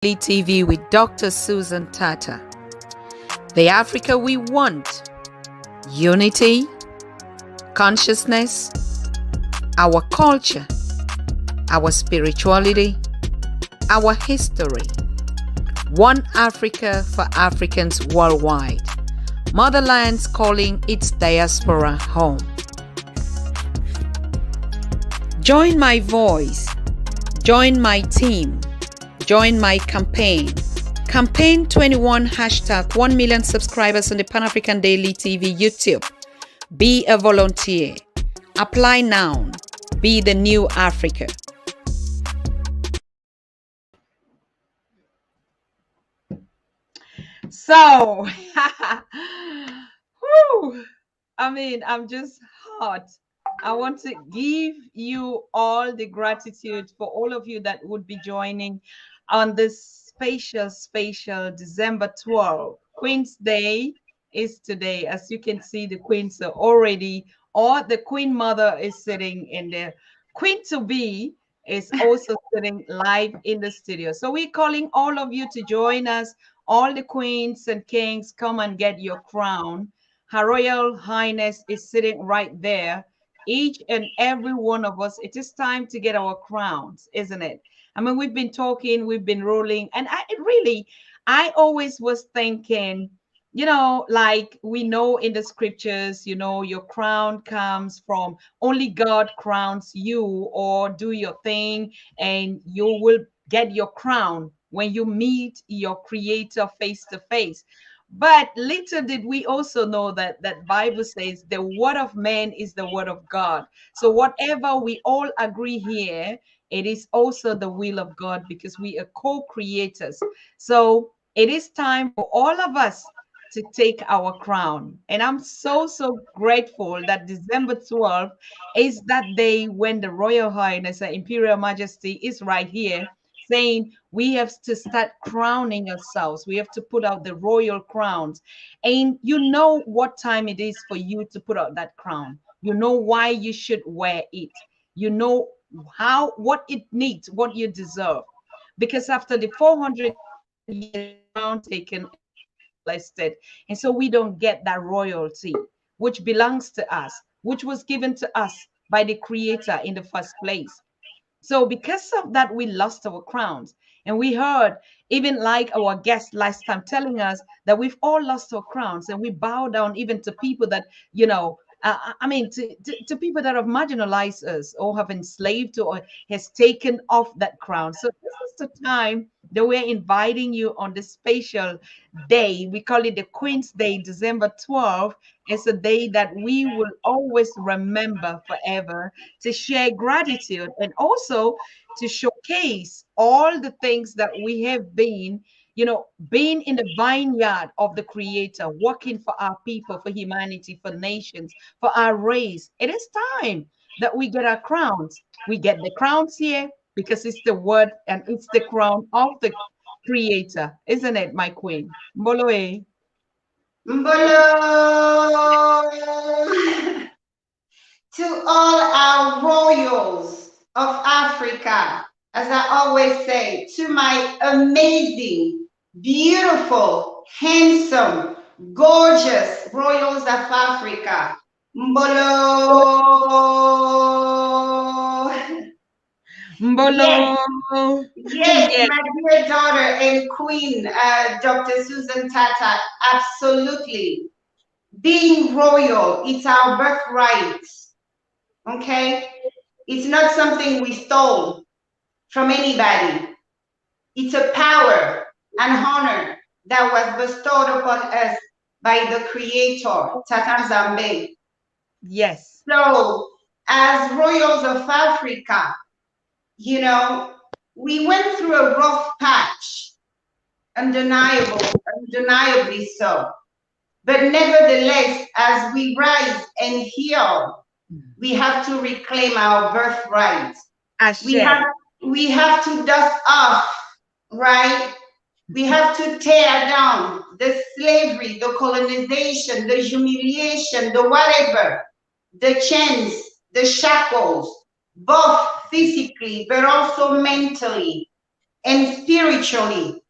TV with Dr. Susan Tata. The Africa we want: unity, consciousness, our culture, our spirituality, our history. One Africa for Africans worldwide. Motherland's calling its diaspora home. Join my voice. Join my team. Join my campaign. Campaign 21 hashtag 1 million subscribers on the Pan-African Daily TV YouTube. Be a volunteer. Apply now. Be the new Africa. So, whew, I'm just hot. I want to give you all the gratitude for all of you that would be joining on this spatial December 12th. Queen's Day is today. As you can see, the queens are already, or the queen mother is sitting in there. Queen to be is also sitting live in the studio. So we're calling all of you to join us. All the queens and kings, come and get your crown. Her Royal Highness is sitting right there. Each and every one of us, it is time to get our crowns, isn't it? I mean, we've been talking, we've been rolling, and I always was thinking, like we know in the scriptures, your crown comes from only God crowns you, or do your thing and you will get your crown when you meet your creator face to face. But little did we also know that Bible says the word of man is the word of God. So whatever we all agree here, it is also the will of God, because we are co-creators. So it is time for all of us to take our crown. And I'm so grateful that December 12th is that day when the Royal Highness, the Imperial Majesty, is right here saying we have to start crowning ourselves. We have to put out the royal crowns. And you know what time it is for you to put out that crown. You know why you should wear it. You know what it needs, what you deserve. Because after the 400 years crown taken, listed, and so we don't get that royalty, which belongs to us, which was given to us by the Creator in the first place. So because of that, we lost our crowns. And we heard, even like our guest last time telling us, that we've all lost our crowns, and we bow down even to people that, to people that have marginalized us or have enslaved or has taken off that crown. So this is the time that we're inviting you on this special day. We call it the Queen's Day, December 12th. It's a day that we will always remember forever, to share gratitude and also to showcase all the things that we have been, being in the vineyard of the Creator, working for our people, for humanity, for nations, for our race. It is time that we get our crowns. We get the crowns here because it's the word and it's the crown of the Creator, isn't it, my queen? Mboloe. Mbolo! To all our royals of Africa, as I always say, to my amazing, beautiful, handsome, gorgeous royals of Africa, Mbolo! Mbolo. Yes, my dear daughter and queen, Dr. Susan Tata, absolutely. Being royal, it's our birthright, okay? It's not something we stole from anybody. It's a power and honor that was bestowed upon us by the Creator, Tata Zambe. Yes. So, as royals of Africa, we went through a rough patch, undeniably so. But nevertheless, as we rise and heal, we have to reclaim our birthright. We have to dust off, right? We have to tear down the slavery, the colonization, the humiliation, the whatever, the chains, the shackles, both physically but also mentally. and spiritually,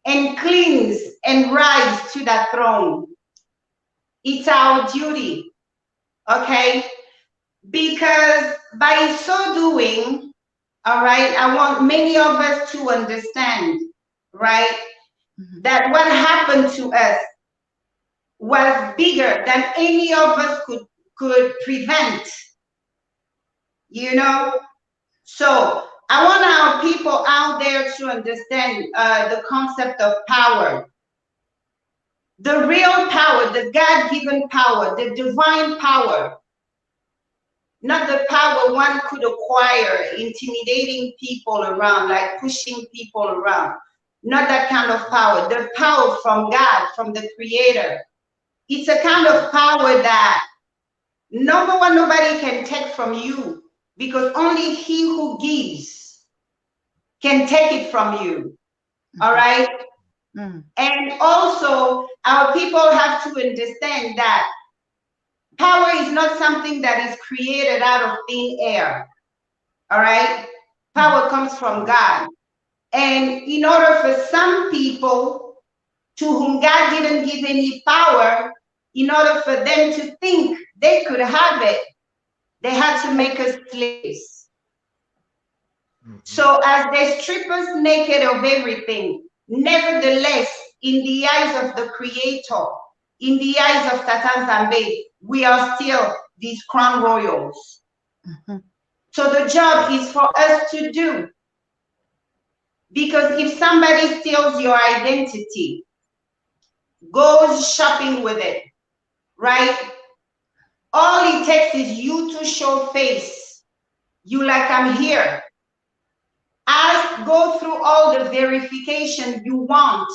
and cleanse and rise to that throne. It's our duty, okay? Because by so doing, all right, I want many of us to understand, right, that what happened to us was bigger than any of us could prevent, you know? So I want our people out there to understand the concept of power. The real power, the God-given power, the divine power, not the power one could acquire, intimidating people around, like pushing people around. Not that kind of power. The power from God, from the Creator. It's a kind of power that, number one, nobody can take from you, because only He who gives can take it from you. All right? And also, our people have to understand that power is not something that is created out of thin air. All right? Power comes from God. And in order for some people to whom God didn't give any power, in order for them to think they could have it, they had to make us slaves. So as they strip us naked of everything, nevertheless, in the eyes of the Creator, in the eyes of Satan Zambe, we are still these crown royals. So the job is for us to do. Because if somebody steals your identity, goes shopping with it, right? All it takes is you to show face. You like, I'm here. Ask, go through all the verification you want,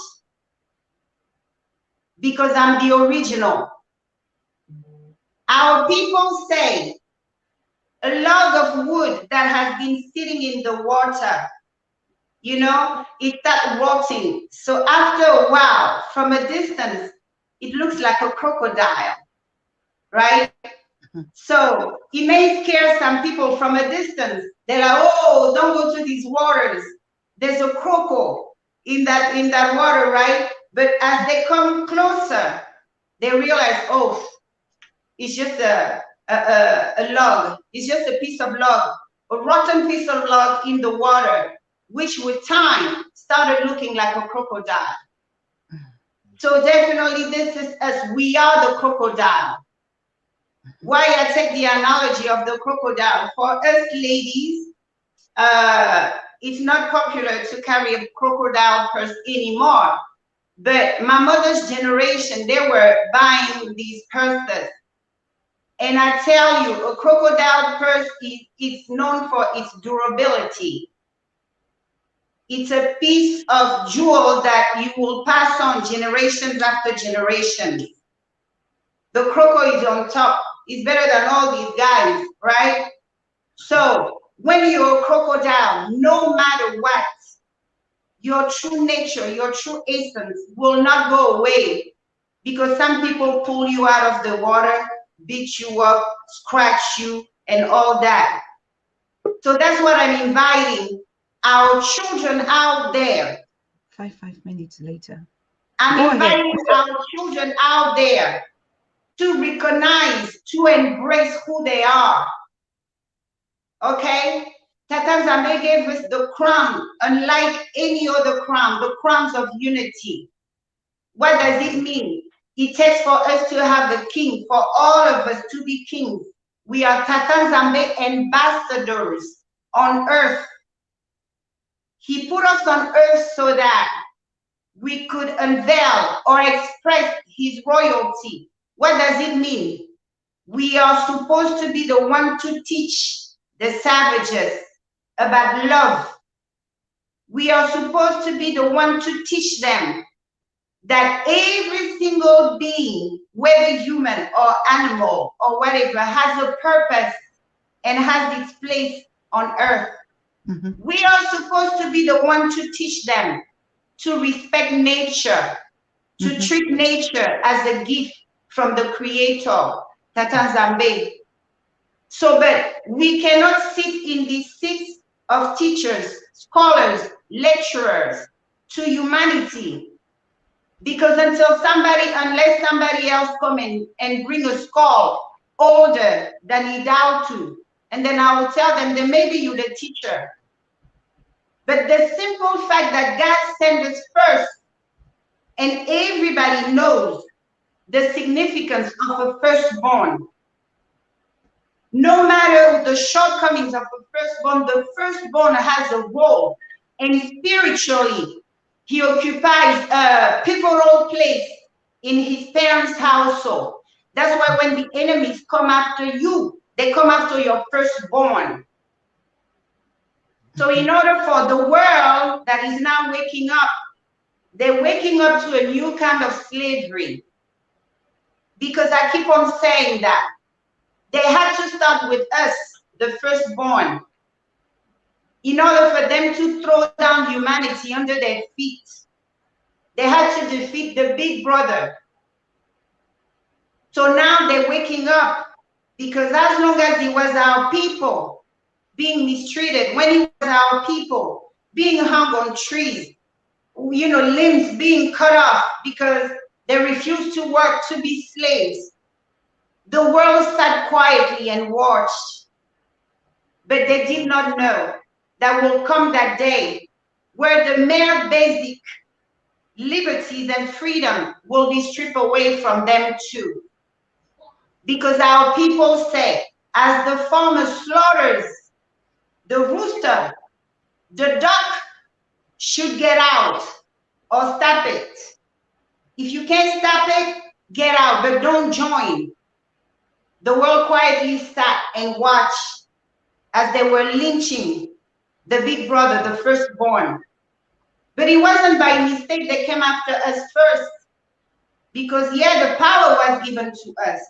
because I'm the original. Our people say a log of wood that has been sitting in the water, you know, it starts rotting. So after a while, from a distance, it looks like a crocodile, right? So it may scare some people from a distance. They're like, oh, don't go to these waters. There's a croco in that water, right? But as they come closer, they realize, oh, it's just a log. It's just a piece of log, a rotten piece of log in the water, which with time started looking like a crocodile. So definitely this is us. We are the crocodile. Why I take the analogy of the crocodile. For us ladies, it's not popular to carry a crocodile purse anymore. But my mother's generation, they were buying these purses. And I tell you, a crocodile purse is known for its durability. It's a piece of jewel that you will pass on generations after generations. The croco is on top. It's better than all these guys, right? So when you're a crocodile, no matter what, your true nature, your true essence will not go away, because some people pull you out of the water, beat you up, scratch you, and all that. So that's what I'm inviting our children out there. 5 minutes later. I'm inviting our children out there to recognize, to embrace who they are. Okay? Tata Zambe gave us the crown, unlike any other crown, the crowns of unity. What does it mean? It takes for us to have a king, for all of us to be kings. We are Tata Zambe ambassadors on earth. He put us on earth so that we could unveil or express his royalty. What does it mean? We are supposed to be the one to teach the savages about love. We are supposed to be the one to teach them that every single being, whether human or animal or whatever, has a purpose and has its place on earth. We are supposed to be the one to teach them to respect nature, to treat nature as a gift from the Creator, Tata Zambe. So, but we cannot sit in the seats of teachers, scholars, lecturers to humanity. Because unless somebody else come in and bring a skull older than Idao to, and then I will tell them that maybe you're the teacher. But the simple fact that God sent us first, and everybody knows the significance of a firstborn. No matter the shortcomings of a firstborn, the firstborn has a role, and spiritually, he occupies a pivotal place in his parents' household. That's why when the enemies come after you, they come after your firstborn. So in order for the world that is now waking up, they're waking up to a new kind of slavery. Because I keep on saying that they had to start with us, the firstborn, in order for them to throw down humanity under their feet. They had to defeat the big brother. So now they're waking up, because as long as it was our people being mistreated, when it was our people being hung on trees, you know, limbs being cut off because they refused to work to be slaves, the world sat quietly and watched. But they did not know that will come that day where the mere basic liberties and freedom will be stripped away from them too. Because our people say, as the farmer slaughters the rooster, the duck should get out or stop it. If you can't stop it, get out, but don't join. The world quietly sat and watched as they were lynching the big brother, the firstborn. But it wasn't by mistake they came after us first, because yeah, the power was given to us.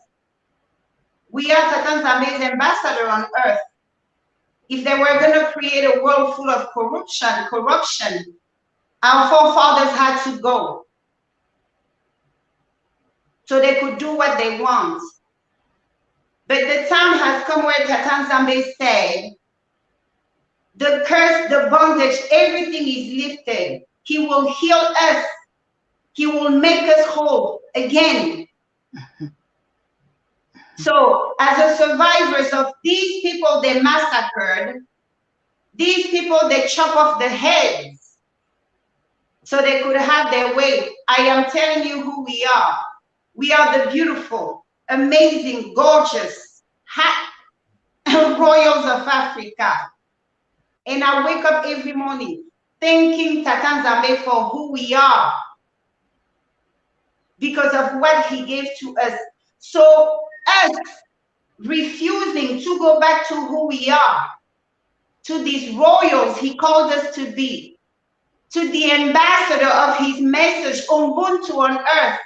We are Tatanzame's ambassador on earth. If they were going to create a world full of corruption, our forefathers had to go so they could do what they want. But the time has come where Tatanzambe said, the curse, the bondage, everything is lifted. He will heal us. He will make us whole again. So as a survivors of these people they massacred, these people they chop off the heads so they could have their way. I am telling you who we are. We are the beautiful, amazing, gorgeous, royals of Africa. And I wake up every morning thanking Tatanzambe for who we are because of what he gave to us. So us refusing to go back to who we are, to these royals he called us to be, to the ambassador of his message, Ubuntu on earth.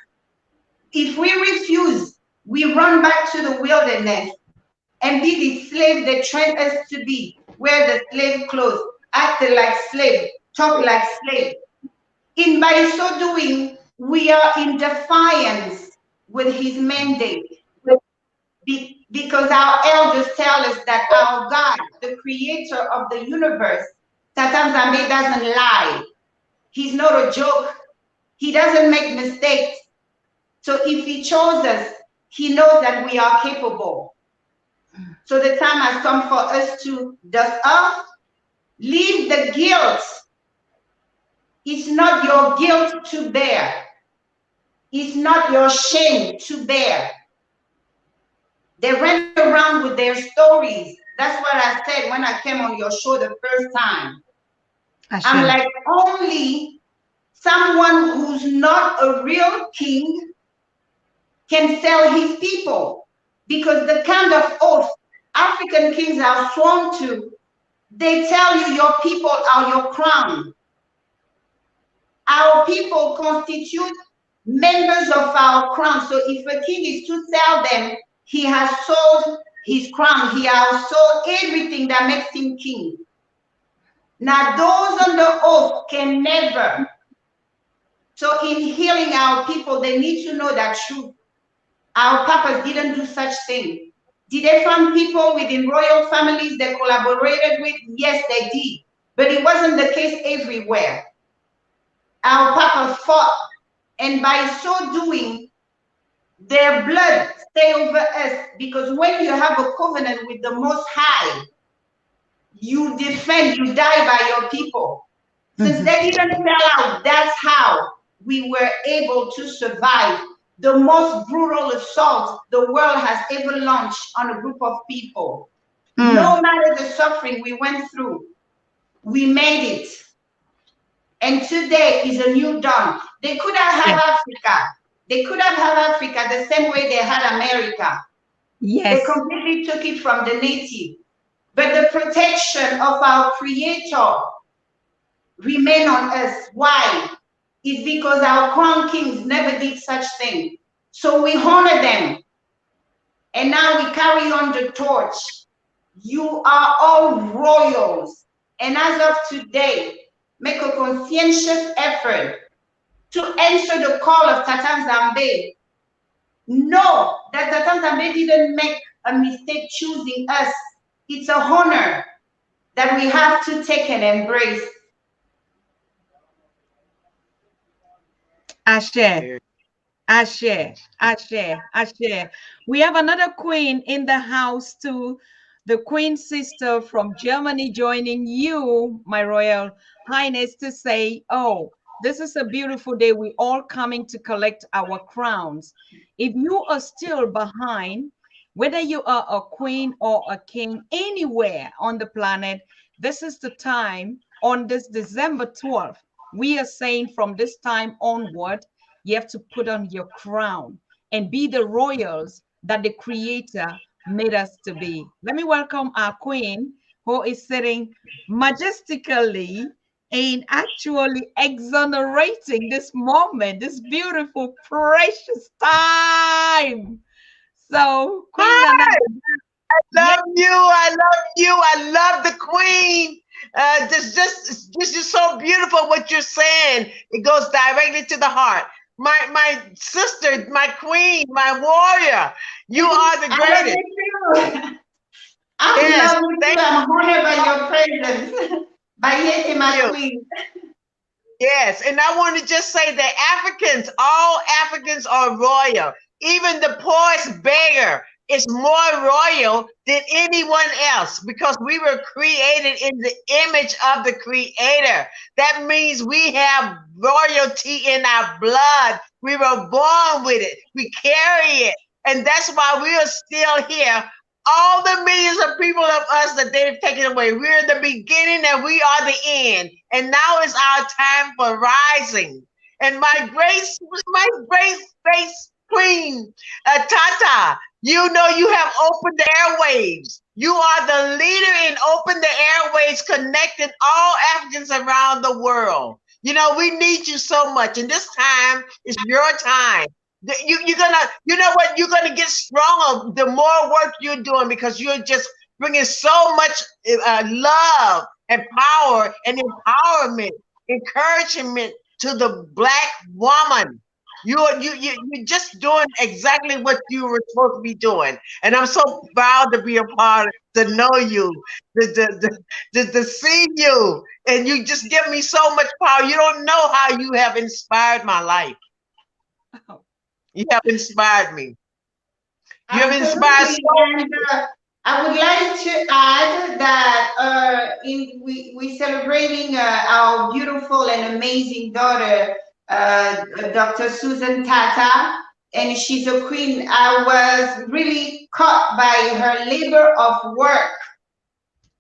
If we refuse, we run back to the wilderness and be the slave they trained us to be, wear the slave clothes, act like slave, talk like slave. In by so doing, we are in defiance with his mandate. Because our elders tell us that our God, the creator of the universe, Tatanzambe doesn't lie. He's not a joke. He doesn't make mistakes. So if he chose us, he knows that we are capable. So the time has come for us to dust off, leave the guilt. It's not your guilt to bear. It's not your shame to bear. They ran around with their stories. That's what I said when I came on your show the first time. I'm like, only someone who's not a real king can sell his people, because the kind of oath African kings are sworn to, they tell you your people are your crown. Our people constitute members of our crown. So if a king is to sell them, he has sold his crown. He has sold everything that makes him king. Now those under oath can never. So in healing our people, they need to know that truth. Our papas didn't do such thing. Did they find people within royal families they collaborated with? Yes, they did. but it wasn't the case everywhere. Our Papa fought, and by so doing, their blood stay over us, because when you have a covenant with the Most High, you defend, you die by your people. Since they didn't sell out, that's how we were able to survive the most brutal assault the world has ever launched on a group of people. No matter the suffering we went through, we made it. And today is a new dawn. They could have had Africa. They could have had Africa the same way they had America. Yes. They completely took it from the native. But the protection of our Creator remain on us. Why? It's because our crown kings never did such thing. So we honor them. And now we carry on the torch. You are all royals. And as of today, make a conscientious effort to answer the call of Tata Nzambe. Know that Tata Nzambe didn't make a mistake choosing us. It's a honor that we have to take and embrace. Ashe, Ashe, Ashe, Ashe. We have another queen in the house too. The queen sister from Germany joining you, my royal highness, to say, oh, this is a beautiful day. We're all coming to collect our crowns. If you are still behind, whether you are a queen or a king anywhere on the planet, this is the time on this December 12th. We are saying from this time onward, you have to put on your crown and be the royals that the Creator made us to be. Let me welcome our queen, who is sitting majestically and actually exonerating this moment, this beautiful, precious time. So, Queen Nana, I love you. I love you. I love the queen. This is so beautiful what you're saying. It goes directly to the heart. My sister, my queen, my warrior. You are the greatest. I love you too. I'm honored by your presence. By Yeti, my queen. Yes, and I want to just say that Africans, all Africans are royal. Even the poorest beggar is more royal than anyone else because we were created in the image of the Creator. That means we have royalty in our blood. We were born with it. We carry it. And that's why we are still here. All the millions of people of us that they've taken away, we're the beginning and we are the end. And now is our time for rising. And my grace queen, Tata, you know you have opened the airwaves. You are the leader in open the airwaves, connecting all Africans around the world. You know, we need you so much. And this time is your time. You're gonna, you know what? You're gonna get stronger the more work you're doing because you're just bringing so much love and power and empowerment, encouragement to the Black woman. You're just doing exactly what you were supposed to be doing, and I'm so proud to be a part, to know you, to see you, and you just give me so much power. You don't know how you have inspired my life. You have inspired me. You have inspired so many. I would like to add that we're celebrating our beautiful and amazing daughter, Dr. Susan Tata, and she's a queen. I was really caught by her labor of work.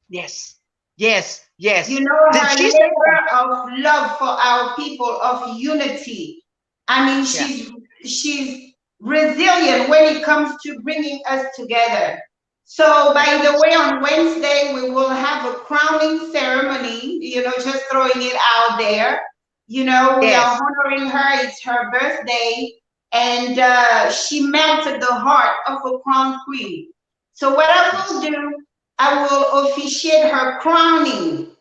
Yes, yes, yes. You know, her labor of love for our people, of unity. I mean, she's resilient when it comes to bringing us together. So, by the way, on Wednesday, we will have a crowning ceremony, you know, just throwing it out there. You know, we are honoring her. It's her birthday. And she melted the heart of a crown queen. So what I will do, I will officiate her crowning.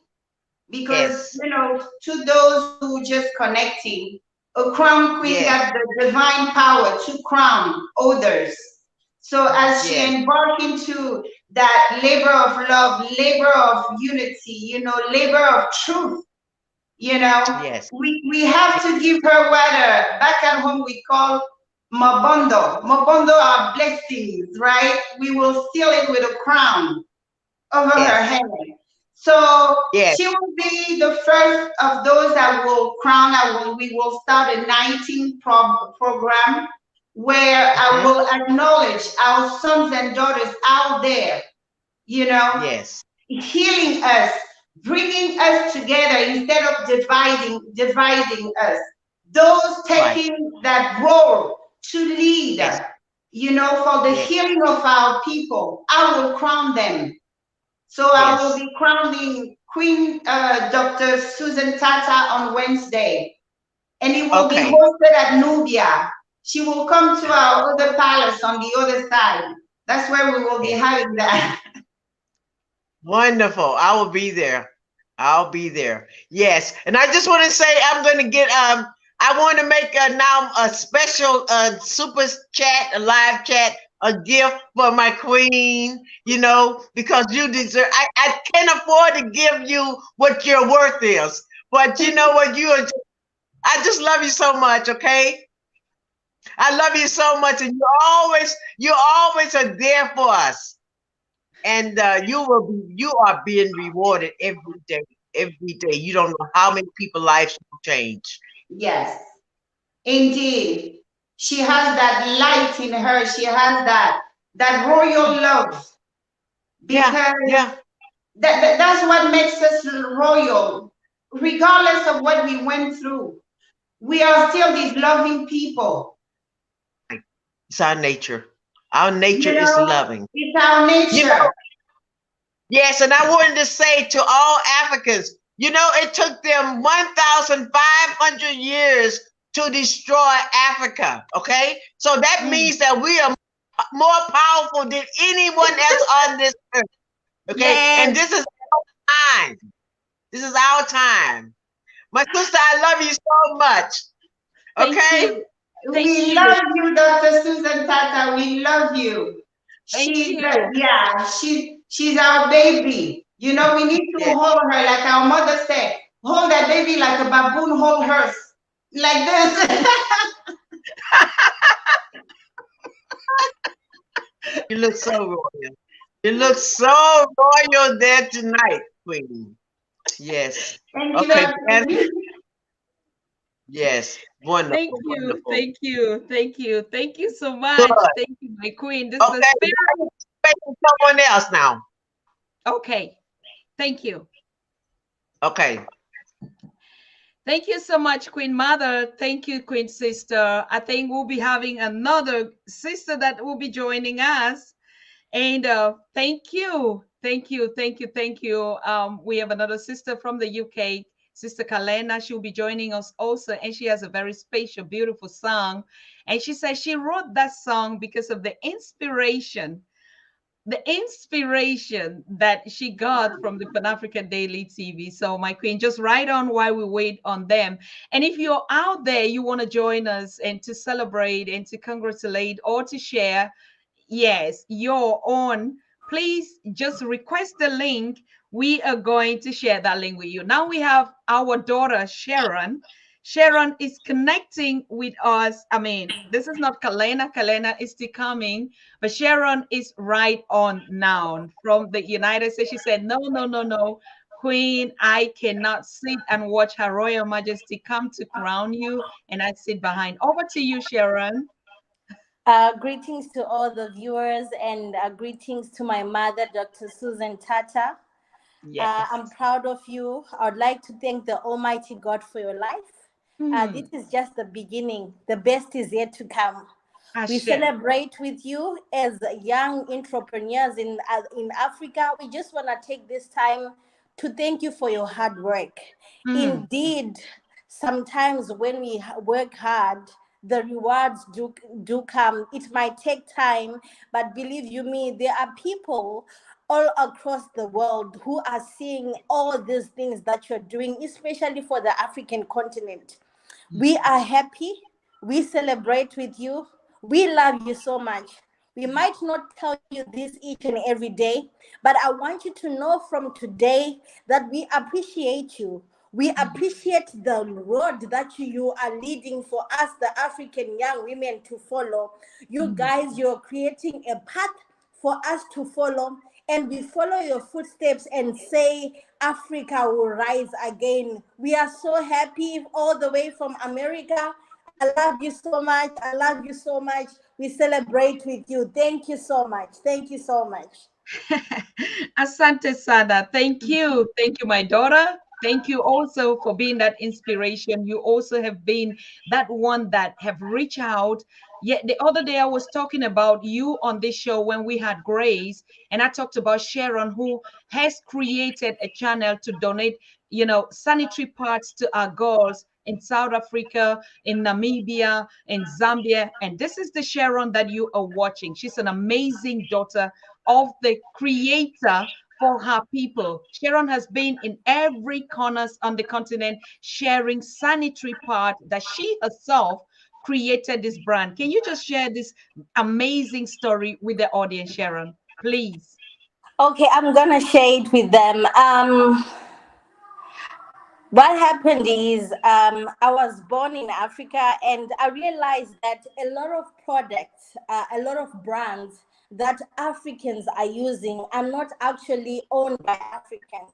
Because, you know, to those who just connecting, a crown queen got the divine power to crown others. So as she embarked into that labor of love, labor of unity, you know, labor of truth. You know, Yes. we have to give her what back at home we call mabondo. Mabondo are blessings, right? We will seal it with a crown over her Yes. head. So Yes. she will be the first of those that will crown. We will start a 19 program where I will acknowledge our sons and daughters out there, you know, Yes. healing us, bringing us together instead of dividing us. Those Right. taking that role to lead, Yes. you know, for the Yes. healing of our people, I will crown them. So I will Yes. be crowning Queen Dr. Susan Tata on Wednesday, and it will be Okay. hosted at Nubia. She will come to our other palace on the other side. That's where we will be Yes. having that. Wonderful. I will be there. I'll be there. Yes. And I just want to say I'm going to get I want to make now a special super chat, a live chat, a gift for my queen, you know, because you deserve I can't afford to give you what your worth is. But you know what, I just love you so much, okay? I love you so much, and you always are there for us. And you are being rewarded every day, every day. You don't know how many people's lives you change. Yes, indeed. She has that light in her. She has that royal love Yeah, because yeah. that's what makes us royal. Regardless of what we went through, we are still these loving people. It's our nature. Our nature You is know, loving. it's our You know, nature. yes, and I wanted to say to all Africans, you know, it took them 1,500 years to destroy Africa. Okay, so that Mm. means that we are more powerful than anyone else on this earth. Okay, and Yes. this is our time. This is our time. My sister, I love you so much. Thank Okay? you. Thank We you. love you, Dr. Susan Tata. We love you. Thank She's you. yeah, she's our baby. You know, we need to Yeah. hold her like our mother said. Hold that baby like a baboon hold hers. Like this. You look so royal. You look so royal there tonight, Queen. Yes. Thank you, Okay. And Dr. yes. Thank Wonderful. you. Wonderful. Thank you. Thank you. Thank you so Good. much. Thank you, my queen. This is the Okay. spirit. Now you're expecting someone else now. Okay. Thank you. Okay. Thank you so much, Queen Mother. Thank you, Queen Sister. I think we'll be having another sister that will be joining us. And thank you. Thank you. Thank you. Thank you. We have another sister from the UK, Sister Kalena. She'll be joining us also. And she has a very special, beautiful song. And she says she wrote that song because of the inspiration that she got from the Pan-African Daily TV. So, my queen, just write on while we wait on them. And if you're out there, you want to join us and to celebrate and to congratulate or to share, yes, your own, please just request the link. We are going to share that link with you. Now we have our daughter, Sharon. Sharon is connecting with us. I mean, this is not Kalena. Kalena is still coming, but Sharon is right on now from the United States. She said, no, no, no, no. Queen, I cannot sit and watch Her Royal Majesty come to crown you, and I sit behind. Over to you, Sharon. Greetings to all the viewers and greetings to my mother, Dr. Susan Tata. Yes. I'm proud of you. I would like to thank the Almighty God for your life. This is just the beginning. The best is yet to come. We celebrate with you as young entrepreneurs in Africa. We just want to take this time to thank you for your hard work. Indeed, sometimes when we work hard, the rewards do come. It might take time, but believe you me, there are people all across the world who are seeing all these things that you're doing, especially for the African continent. We are happy. We celebrate with you. We love you so much. We might not tell you this each and every day, but I want you to know from today that we appreciate you. We appreciate the road that you are leading for us, the African young women, to follow. You guys, you're creating a path for us to follow, and we follow your footsteps and say Africa will rise again. We are so happy all the way from America. I love you so much. I love you so much. We celebrate with you. Thank you so much. Thank you so much. Asante Sana. Thank you. Thank you, my daughter. Thank you also for being that inspiration. You also have been that one that have reached out. Yet the other day I was talking about you on this show when we had Grace, and I talked about Sharon, who has created a channel to donate, sanitary parts to our girls in South Africa, in Namibia, in Zambia. And this is the Sharon that you are watching. She's an amazing daughter of the creator for her people. Sharon has been in every corners on the continent sharing sanitary part that she herself created this brand. Can you just share this amazing story with the audience, Sharon, please? Okay, I'm gonna share it with them. What happened is, I was born in Africa, and I realized that a lot of products, a lot of brands that Africans are using are not actually owned by Africans.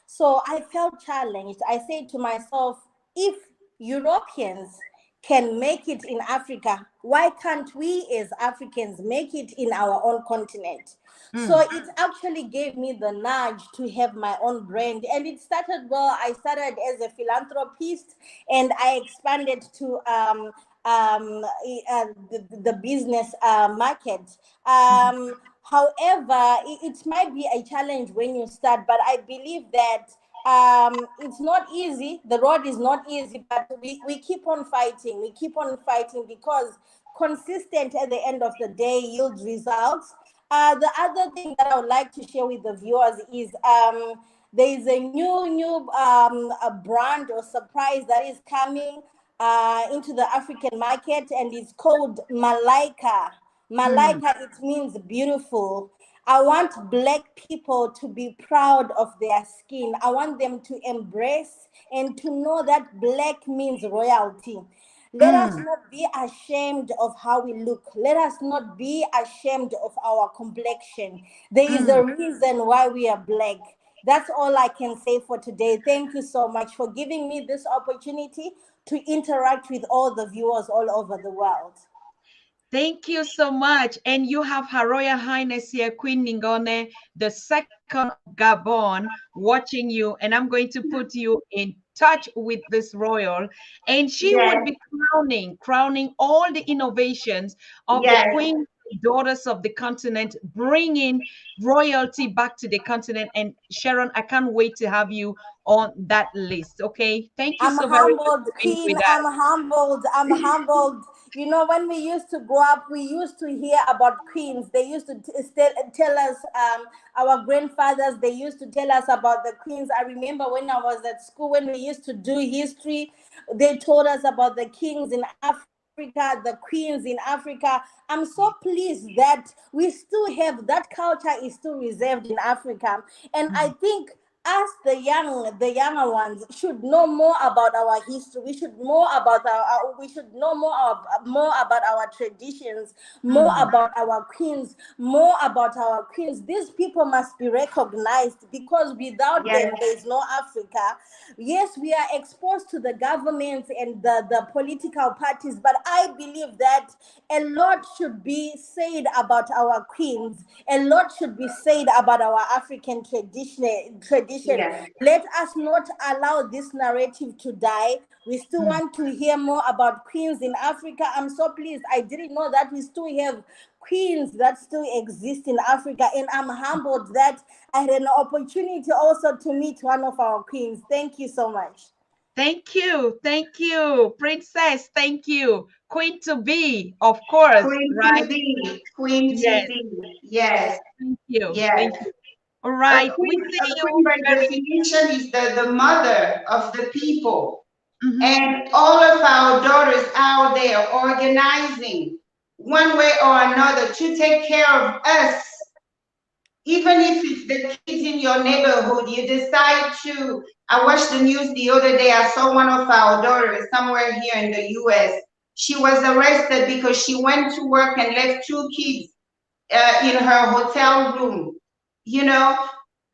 So I felt challenged. I said to myself, if Europeans can make it in Africa, why can't we as Africans make it in our own continent? So it actually gave me the nudge to have my own brand. And it started well. I started as a philanthropist, and I expanded to the business market. However, it might be a challenge when you start, but I believe that it's not easy. The road is not easy, but we keep on fighting. We keep on fighting because consistent at the end of the day yields results. The other thing that I would like to share with the viewers is there is a new a brand or surprise that is coming into the African market, and it's called Malaika. Malaika, it means beautiful. I want Black people to be proud of their skin. I want them to embrace and to know that Black means royalty. Let us not be ashamed of how we look. Let us not be ashamed of our complexion. There is a reason why we are Black. That's all I can say for today. Thank you so much for giving me this opportunity to interact with all the viewers all over the world. Thank you so much. And you have Her Royal Highness here, Queen Ngningone, the second of Gabon, watching you. And I'm going to put you in touch with this royal. And she would be crowning all the innovations of the queen daughters of the continent, bringing royalty back to the continent. And Sharon, I can't wait to have you on that list. Okay. Thank you I'm so very much humbled, for being Queen. with I'm us. humbled. I'm humbled. You know, when we used to grow up, we used to hear about queens. They used to tell us, our grandfathers, they used to tell us about the queens. I remember when I was at school, when we used to do history, they told us about the kings in Africa, the queens in Africa. I'm so pleased that we still have that culture is still reserved in Africa. And I think us, the younger ones, should know more about our history. We should more about we should know more about our traditions, more about our queens, more about our queens. These people must be recognized, because without them, there is no Africa. Yes, we are exposed to the governments and the political parties, but I believe that a lot should be said about our queens. A lot should be said about our African tradition. Let us not allow this narrative to die. We still want to hear more about queens in Africa. I'm so pleased. I didn't know that we still have queens that still exist in Africa, and I'm humbled that I had an opportunity also to meet one of our queens. Thank you so much. Thank you, Princess. Thank you, Queen to be, of course, right? Queen to Yes, be, yes, thank you, yes. thank you. All right, we see A you queen by very. definition is the mother of the people. And all of our daughters out there organizing one way or another to take care of us. Even if it's the kids in your neighborhood, you decide to. I watched the news the other day. I saw one of our daughters somewhere here in the US. She was arrested because she went to work and left 2 kids in her hotel room. You know,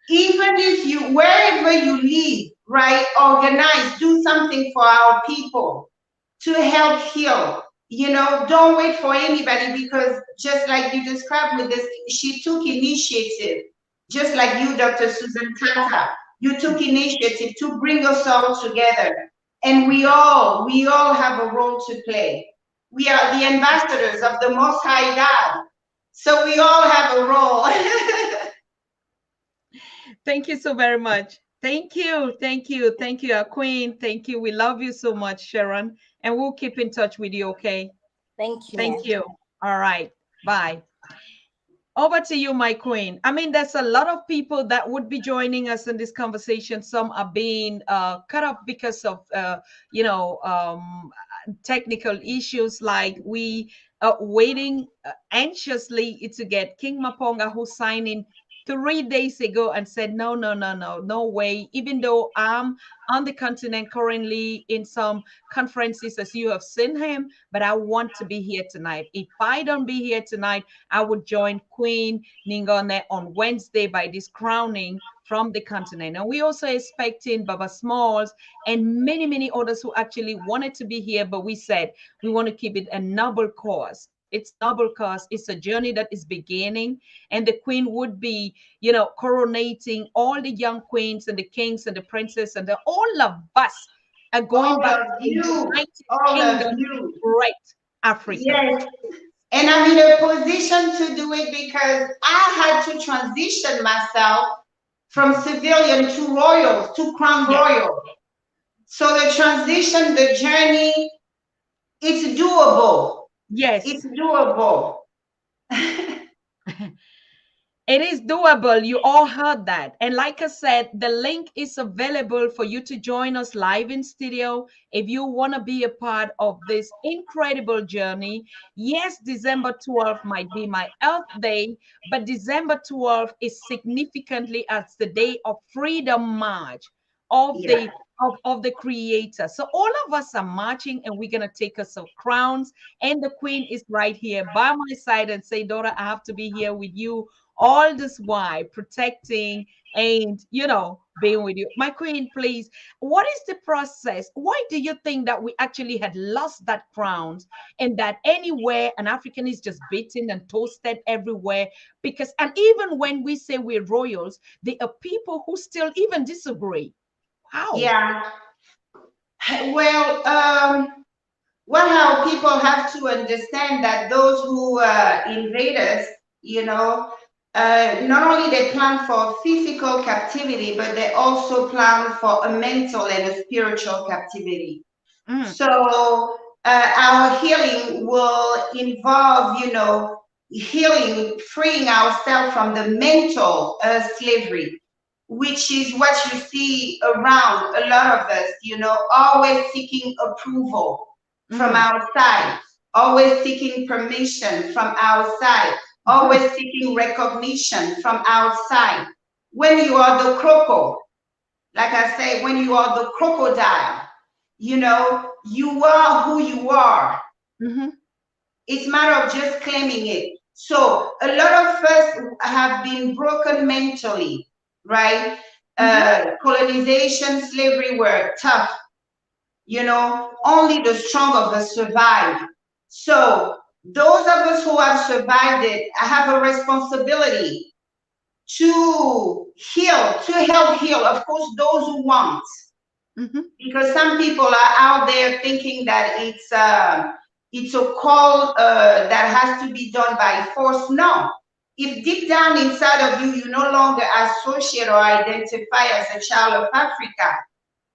even if you, wherever you live, right, organize, do something for our people to help heal. You know, don't wait for anybody, because just like you described with this, she took initiative, just like you, Dr. Susan Tata. You took initiative to bring us all together. And we all have a role to play. We are the ambassadors of the Most High God. So we all have a role. Thank you so very much. Thank you. Thank you. Thank you, our queen. Thank you. We love you so much, Sharon. And we'll keep in touch with you, okay? Thank you. Thank you. All right. Bye. Over to you, my queen. I mean, there's a lot of people that would be joining us in this conversation. Some are being cut off because of, technical issues, like we waiting anxiously to get King Maponga, who signed in 3 days ago and said, no, no, no, no, no way. Even though I'm on the continent currently in some conferences, as you have seen him, but I want to be here tonight. If I don't be here tonight, I would join Queen Ngningone on Wednesday by this crowning from the continent. And we also expecting Baba Smalls and many, many others who actually wanted to be here, but we said we want to keep it a noble cause. It's a noble cause. It's a journey that is beginning, and the queen would be, coronating all the young queens and the kings and the princes and all of us are going back to the United Kingdom, great Africa. Yes. And I'm in a position to do it because I had to transition myself from civilian to royal, to crown royal. So the transition, the journey, it's doable. Yes. It's doable. It is doable. You all heard that. And like I said, the link is available for you to join us live in studio if you want to be a part of this incredible journey. Yes, December 12th might be my Earth Day, but December 12th is significantly as the day of Freedom March of the creator. So all of us are marching, and we're going to take us some crowns, and the queen is right here by my side and say, daughter, I have to be here with you all this while, protecting and being with you. My queen, please, what is the process? Why do you think that we actually had lost that crown, and that anywhere an African is just beaten and toasted everywhere? Because, and even when we say we're royals, there are people who still even disagree. How? Yeah. Well, how people have to understand that those who invade us, not only they plan for physical captivity, but they also plan for a mental and a spiritual captivity. So our healing will involve, healing, freeing ourselves from the mental slavery, which is what you see around a lot of us, always seeking approval from outside, always seeking permission from outside, always seeking recognition from outside. When you are the croco, like I say, when you are the crocodile, you are who you are. It's a matter of just claiming it. So a lot of us have been broken mentally, right? Colonization, slavery were tough. Only the strong of us survived. So those of us who have survived it have a responsibility to heal, to help heal, of course, those who want. Because some people are out there thinking that it's a call that has to be done by force. No. If deep down inside of you, you no longer associate or identify as a child of Africa,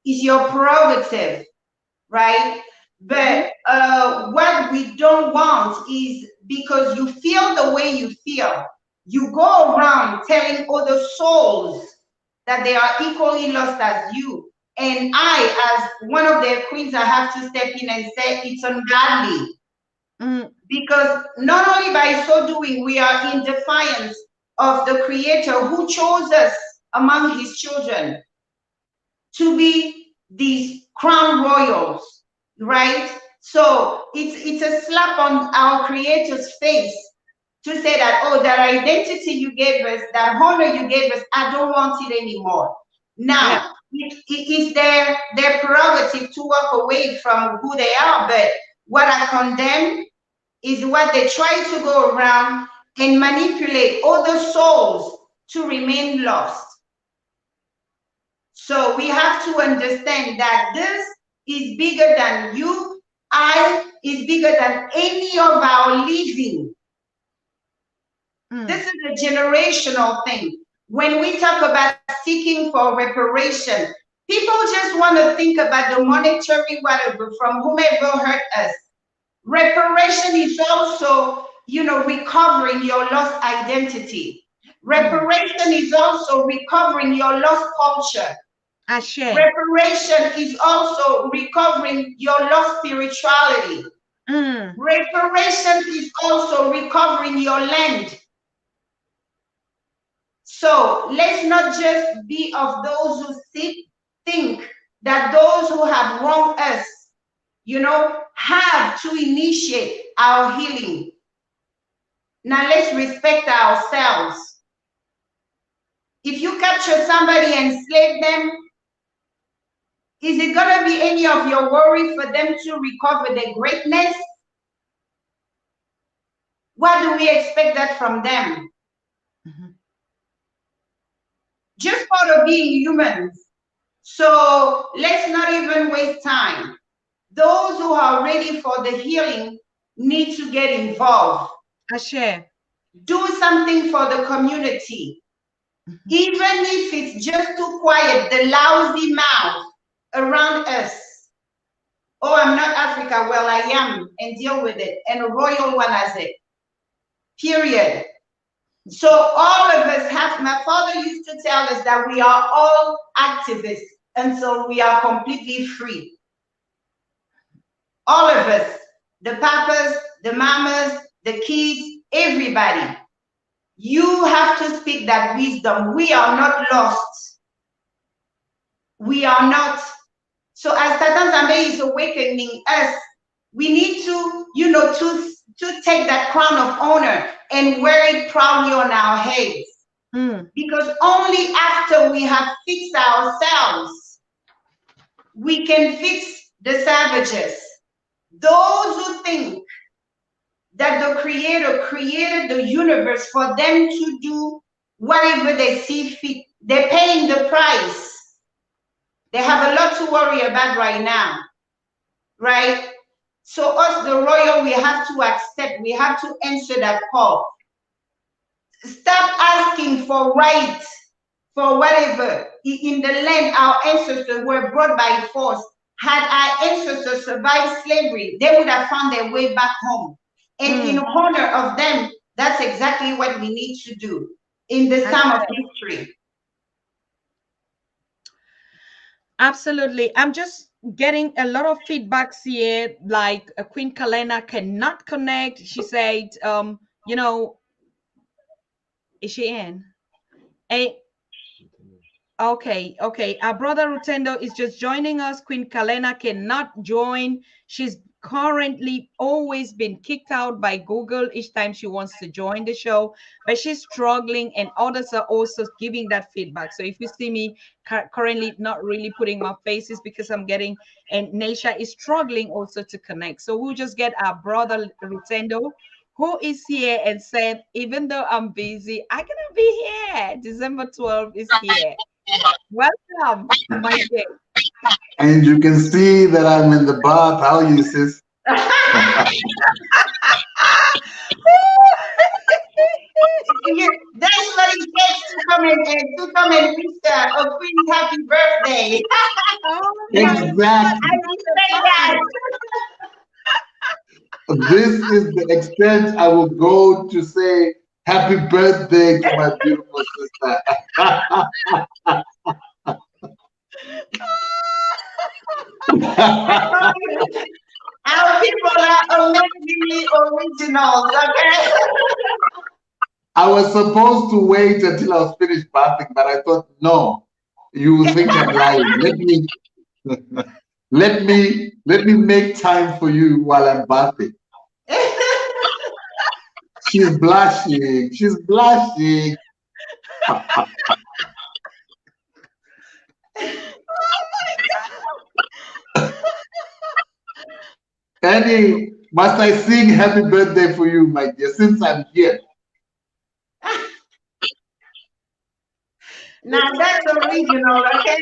it's your prerogative, right? But what we don't want is, because you feel the way you feel, you go around telling other souls that they are equally lost as you. And I, as one of their queens, I have to step in and say it's ungodly. Because not only by so doing, we are in defiance of the Creator who chose us among his children to be these crown royals, right? So it's a slap on our Creator's face to say that, oh, that identity you gave us, that honor you gave us, I don't want it anymore. Now, it is their prerogative to walk away from who they are, but what I condemn is what they try to go around and manipulate other souls to remain lost. So we have to understand that this is bigger than you. I is bigger than any of our living. This is a generational thing. When we talk about seeking for reparation, people just want to think about the monetary whatever from whomever hurt us. Reparation is also, you know, recovering your lost identity. Reparation is also recovering your lost culture. Reparation is also recovering your lost spirituality. Reparation is also recovering your land. So let's not just be of those who think that those who have wronged us, you know, have to initiate our healing. Now let's respect ourselves. If you capture somebody and enslave them, is it going to be any of your worry for them to recover their greatness? What do we expect that from them? Just part of being humans. So let's not even waste time. Those who are ready for the healing need to get involved. Do something for the community. Even if it's just to quiet the lousy mouth around us. Oh, I'm not Africa. Well, I am, and deal with it. And a royal one as it. Period. So all of us have, my father used to tell us that we are all activists until we are completely free. All of us, the papas, the mamas, the kids, everybody. You have to speak that wisdom. We are not lost. We are not. So as Tatan Zambe is awakening us, we need to, you know, to take that crown of honor and wear it proudly on our heads. Because only after we have fixed ourselves, we can fix the savages. Those who think that the Creator created the universe for them to do whatever they see fit, they're paying the price. They have a lot to worry about right now, right? So us, the royal, we have to accept, we have to answer that call. Stop asking for rights, for whatever. In the land, our ancestors were brought by force. Had our ancestors survived slavery, they would have found their way back home. And in honor of them, that's exactly what we need to do in this time of history. Absolutely. I'm just getting a lot of feedbacks here, like Queen Kalena cannot connect. She said, you know, is she in? Okay. Our brother Rutendo is just joining us. Queen Kalena cannot join. She's currently always been kicked out by Google each time she wants to join the show, but she's struggling, and others are also giving that feedback. So if you see me currently not really putting my faces because I'm getting, and Neisha is struggling also to connect. So we'll just get our brother Rutendo, who is here and said, even though I'm busy, I cannot be here. December 12th is here. Welcome, my dear. And you can see that I'm in the bath. How are you, sis? That's what it takes to come and wish a Queen happy birthday. Exactly. This is the extent I will go to say happy birthday to my beautiful sister. Our people are amazingly originals, okay? I was supposed to wait until I was finished bathing, but I thought, no, you think I'm lying. Let me make time for you while I'm bathing. She's blushing. She's blushing. Oh my God. Annie, must I sing happy birthday for you, my dear, since I'm here? Now that's original, okay?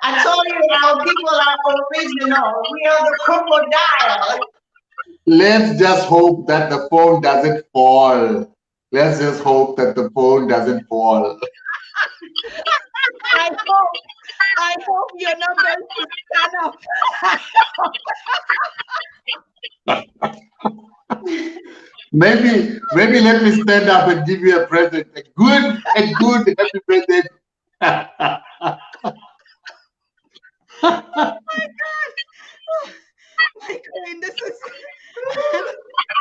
I told you our people are original. We are the crocodile. Let's just hope that the phone doesn't fall. Let's just hope that the phone doesn't fall. I hope you're not going to stand up. Maybe let me stand up and give you a present. A good happy birthday. Oh my God. Oh my God, this is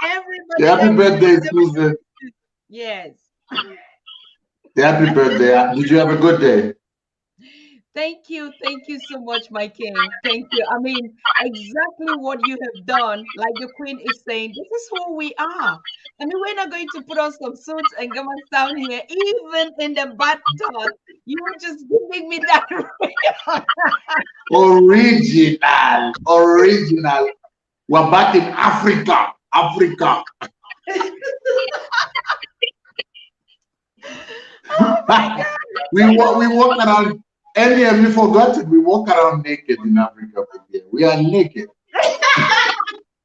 everybody. Happy birthday, Susan. Yes. Happy birthday. Did you have a good day? Thank you so much, my king. Thank you. I mean, exactly what you have done, like the queen is saying, this is who we are. I mean, we're not going to put on some suits and come down here, even in the battle. You were just giving me that. Original. We're back in Africa. Oh my God. we walk around. Any of you forgotten? We walk around naked in Africa. We are naked.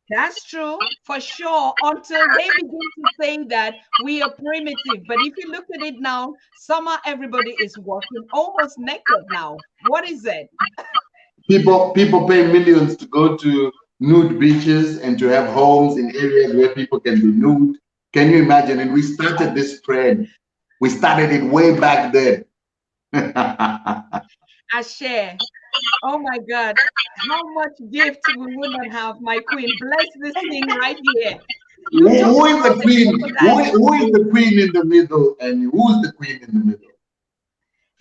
That's true, for sure, until they begin to say that we are primitive. But if you look at it now, summer, everybody is walking almost naked now. What is it? People pay millions to go to nude beaches and to have homes in areas where people can be nude. Can you imagine? And we started this trend. We started it way back then. I share. Oh my God, how much gift we would not have, my queen. Bless this thing right here. Who is the queen? Who is the queen in the middle? And who's the queen in the middle?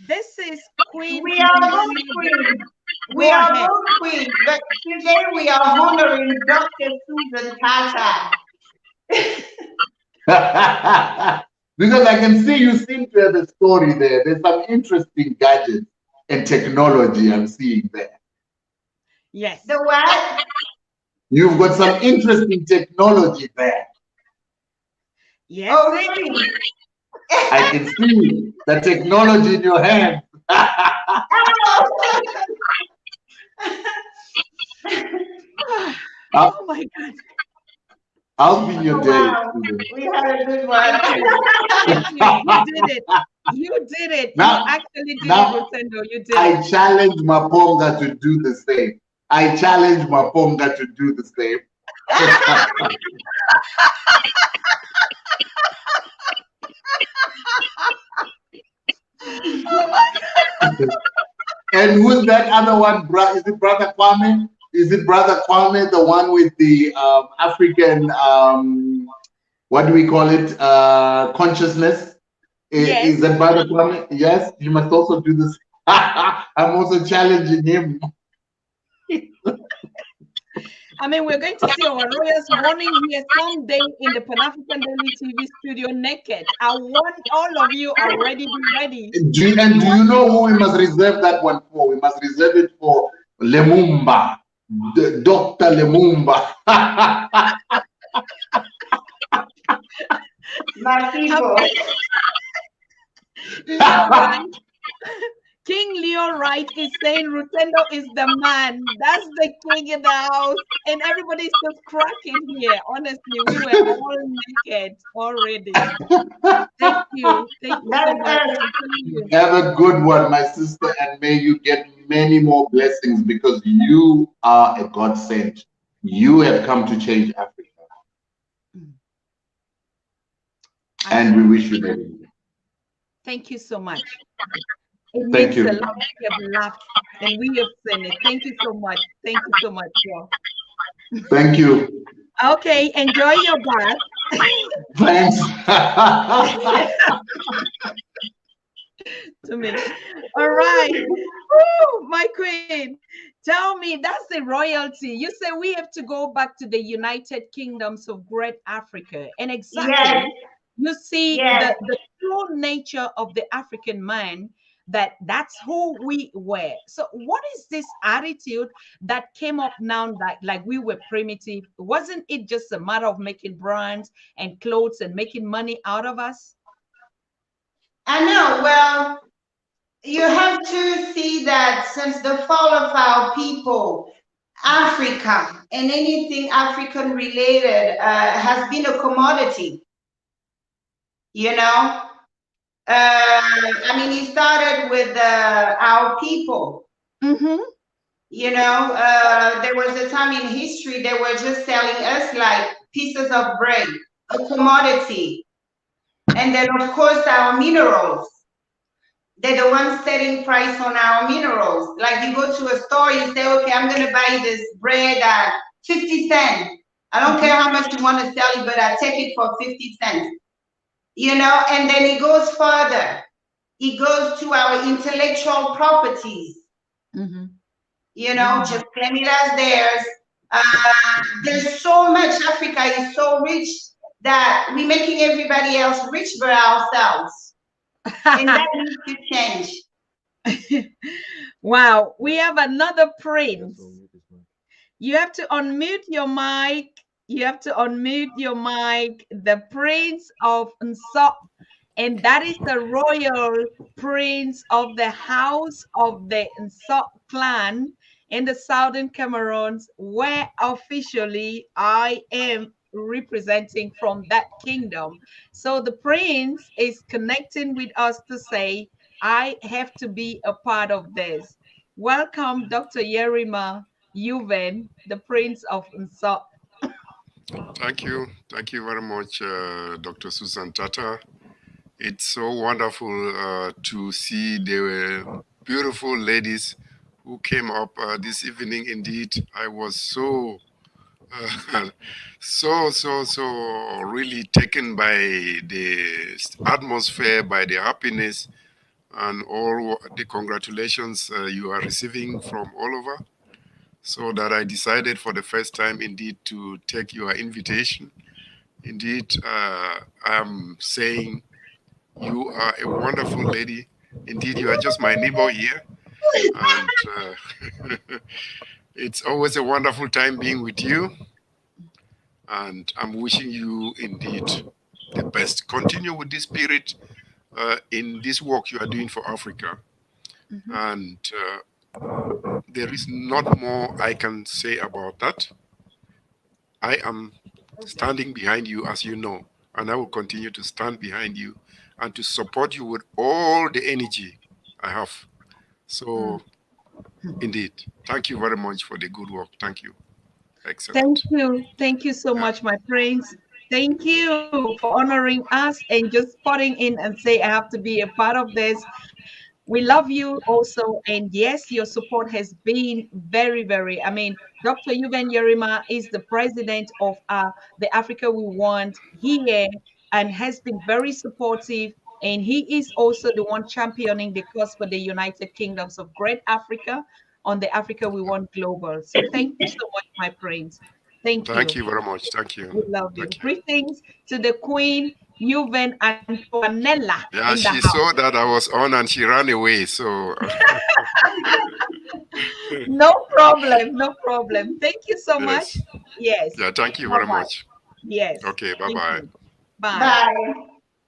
This is Queen. We are both queens. We are both queens. But today we are honoring Dr. Susan Tata. Because I can see you seem to have a story there. There's some interesting gadgets and technology I'm seeing there. Yes. The what? You've got some interesting technology there. Yes. Oh, really? I can see the technology in your hand. Oh my God. I'll be your day. Wow. We had a good one. You did it. You did it. Now, you actually did now, it, Rotendo. You did I it. challenge Maponga to do the same. I challenge Maponga to do the same. Oh my God. And who's that other one? Is it Brother Kwame? Is it Brother Kwame, the one with the African, what do we call it? Consciousness? Yes. Is that Brother Kwame? Yes, you must also do this. I'm also challenging him. I mean, we're going to see our lawyers warning here someday in the Pan-African Daily TV studio naked. I want all of you already be ready. Do you know who we must reserve that one for? We must reserve it for Lemumba, Dr. Lemumba. My people. King Leo Wright is saying Rutendo is the man. That's the king in the house. And everybody's just cracking here. Honestly, we were all naked already. Thank you. Thank you so much. Have a good one, my sister, and may you get many more blessings because you are a godsend. You have come to change Africa. And we wish you well. Thank you so much. It Thank means you. a lot. We have laughed and we have seen it. Thank you so much. Thank you so much, Joe. Thank you. Okay, enjoy your bath. Thanks. To me. All right. Woo, my queen. Tell me, that's the royalty. You say we have to go back to the United Kingdoms of Great Africa. And exactly, Yes, you see yes. the true nature of the African man, that's who we were. So what is this attitude that came up now, like we were primitive? Wasn't it just a matter of making brands and clothes and making money out of us? I know. Well, you have to see that since the fall of our people, Africa and anything African related has been a commodity, you know. I mean, it started with our people. Mm-hmm. You know, there was a time in history they were just selling us like pieces of bread, a commodity. And then, of course, our minerals. They're the ones setting price on our minerals. Like you go to a store, you say, okay, I'm going to buy this bread at 50 cents. I don't care how much you want to sell it, but I take it for 50 cents. You know, and then it goes further. It goes to our intellectual properties. Mm-hmm. You know, just claim it as theirs. There's so much. Africa is so rich that we're making everybody else rich but ourselves. And that needs to change. Wow, we have another prince. You have to unmute your mic. You have to unmute your mic. The Prince of Nsop, and that is the royal prince of the house of the Nsop clan in the southern Cameroons, where officially I am representing from that kingdom. So the prince is connecting with us to say, I have to be a part of this. Welcome, Dr. Yerima Yuven, the Prince of Nsop. Thank you. Thank you very much, Dr. Susan Tata. It's so wonderful to see the beautiful ladies who came up this evening. Indeed, I was so, so really taken by the atmosphere, by the happiness, and all the congratulations you are receiving from all over. So that I decided for the first time, indeed, to take your invitation. Indeed, I'm saying you are a wonderful lady. Indeed, you are just my neighbor here. And it's always a wonderful time being with you. And I'm wishing you indeed the best. Continue with this spirit in this work you are doing for Africa. And there is not more I can say about that. I am standing behind you, as you know, and I will continue to stand behind you and to support you with all the energy I have. So, indeed, thank you very much for the good work. Thank you. Excellent. Thank you. Thank you so much, my prince. Thank you for honoring us and just putting in and say, I have to be a part of this. We love you also. And yes, your support has been very, very, I mean, Dr. Yuven Yerima is the president of the Africa We Want here and has been very supportive. And he is also the one championing the cause for the United Kingdoms of Great Africa on the Africa We Want Global. So thank you so much, my prince. Thank you. Thank you very much. Thank you. We love you. Thank you. Greetings to the Queen Yuven Antoinella. Yeah, she saw that I was on and she ran away. So no problem. No problem. Thank you so much. Yes. Yeah, thank you very much. Yes. Okay, bye-bye. Bye. Bye.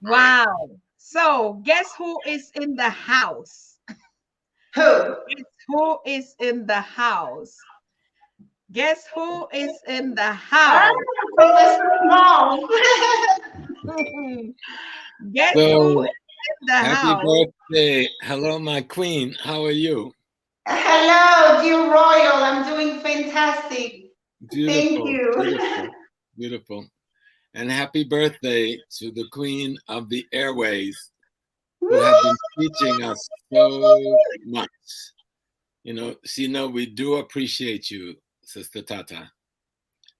Wow. So guess who is in the house? Who? Who is in the house? Guess who is in the house? Professor Small. Guess who is in the happy house? birthday. Hello, my queen. How are you? Hello, dear Royal. I'm doing fantastic. Beautiful. Thank you. Beautiful. Beautiful. And happy birthday to the queen of the airways who have been teaching us so much. You know, we do appreciate you, Sister Tata.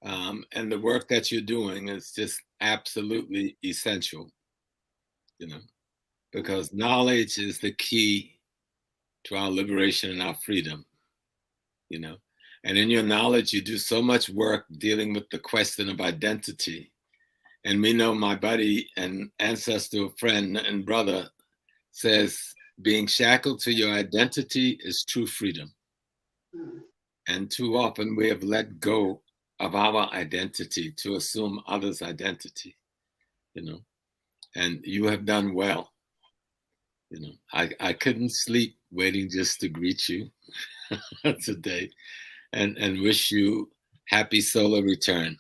And the work that you're doing is just absolutely essential, because knowledge is the key to our liberation and our freedom, And in your knowledge, you do so much work dealing with the question of identity. And we know my buddy and ancestral friend and brother says, being shackled to your identity is true freedom. And too often we have let go of our identity to assume others' identity, and you have done well. I couldn't sleep waiting just to greet you today and wish you happy solar return,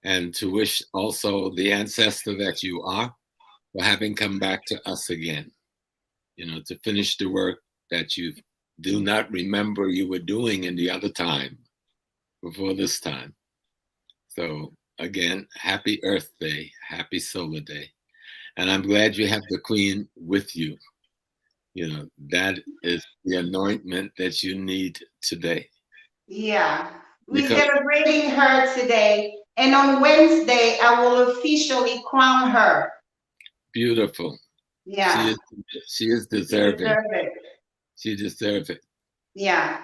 and to wish also the ancestor that you are for having come back to us again, to finish the work that you do not remember you were doing in the other time before this time. So again, happy Earth Day, happy Solar Day. And I'm glad you have the Queen with you. That is the anointment that you need today. Yeah, we're celebrating her today. And on Wednesday, I will officially crown her. Beautiful. Yeah. She is deserving. She deserves it. Yeah.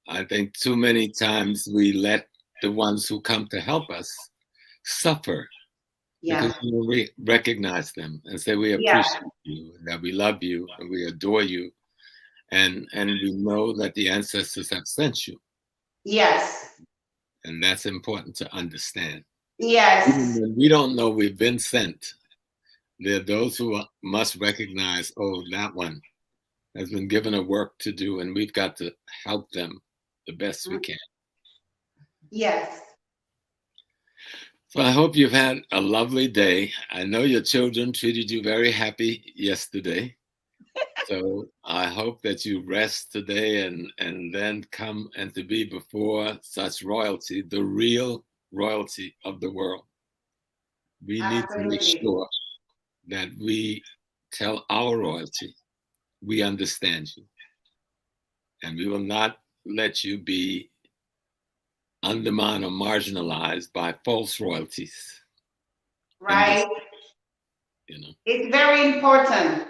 I think too many times we let the ones who come to help us suffer. Yeah. Because we recognize them and say we appreciate you, that we love you, and we adore you, and we know that the ancestors have sent you. Yes. And that's important to understand. Yes. Even when we don't know we've been sent, there are those who must recognize, oh, that one has been given a work to do, and we've got to help them the best we can. Yes. So I hope you've had a lovely day. I know your children treated you very happy yesterday. So I hope that you rest today and then come and to be before such royalty, the real royalty of the world. We need to make sure that we tell our royalty, we understand you. And we will not let you be undermined or marginalized by false royalties. Right. It's very important.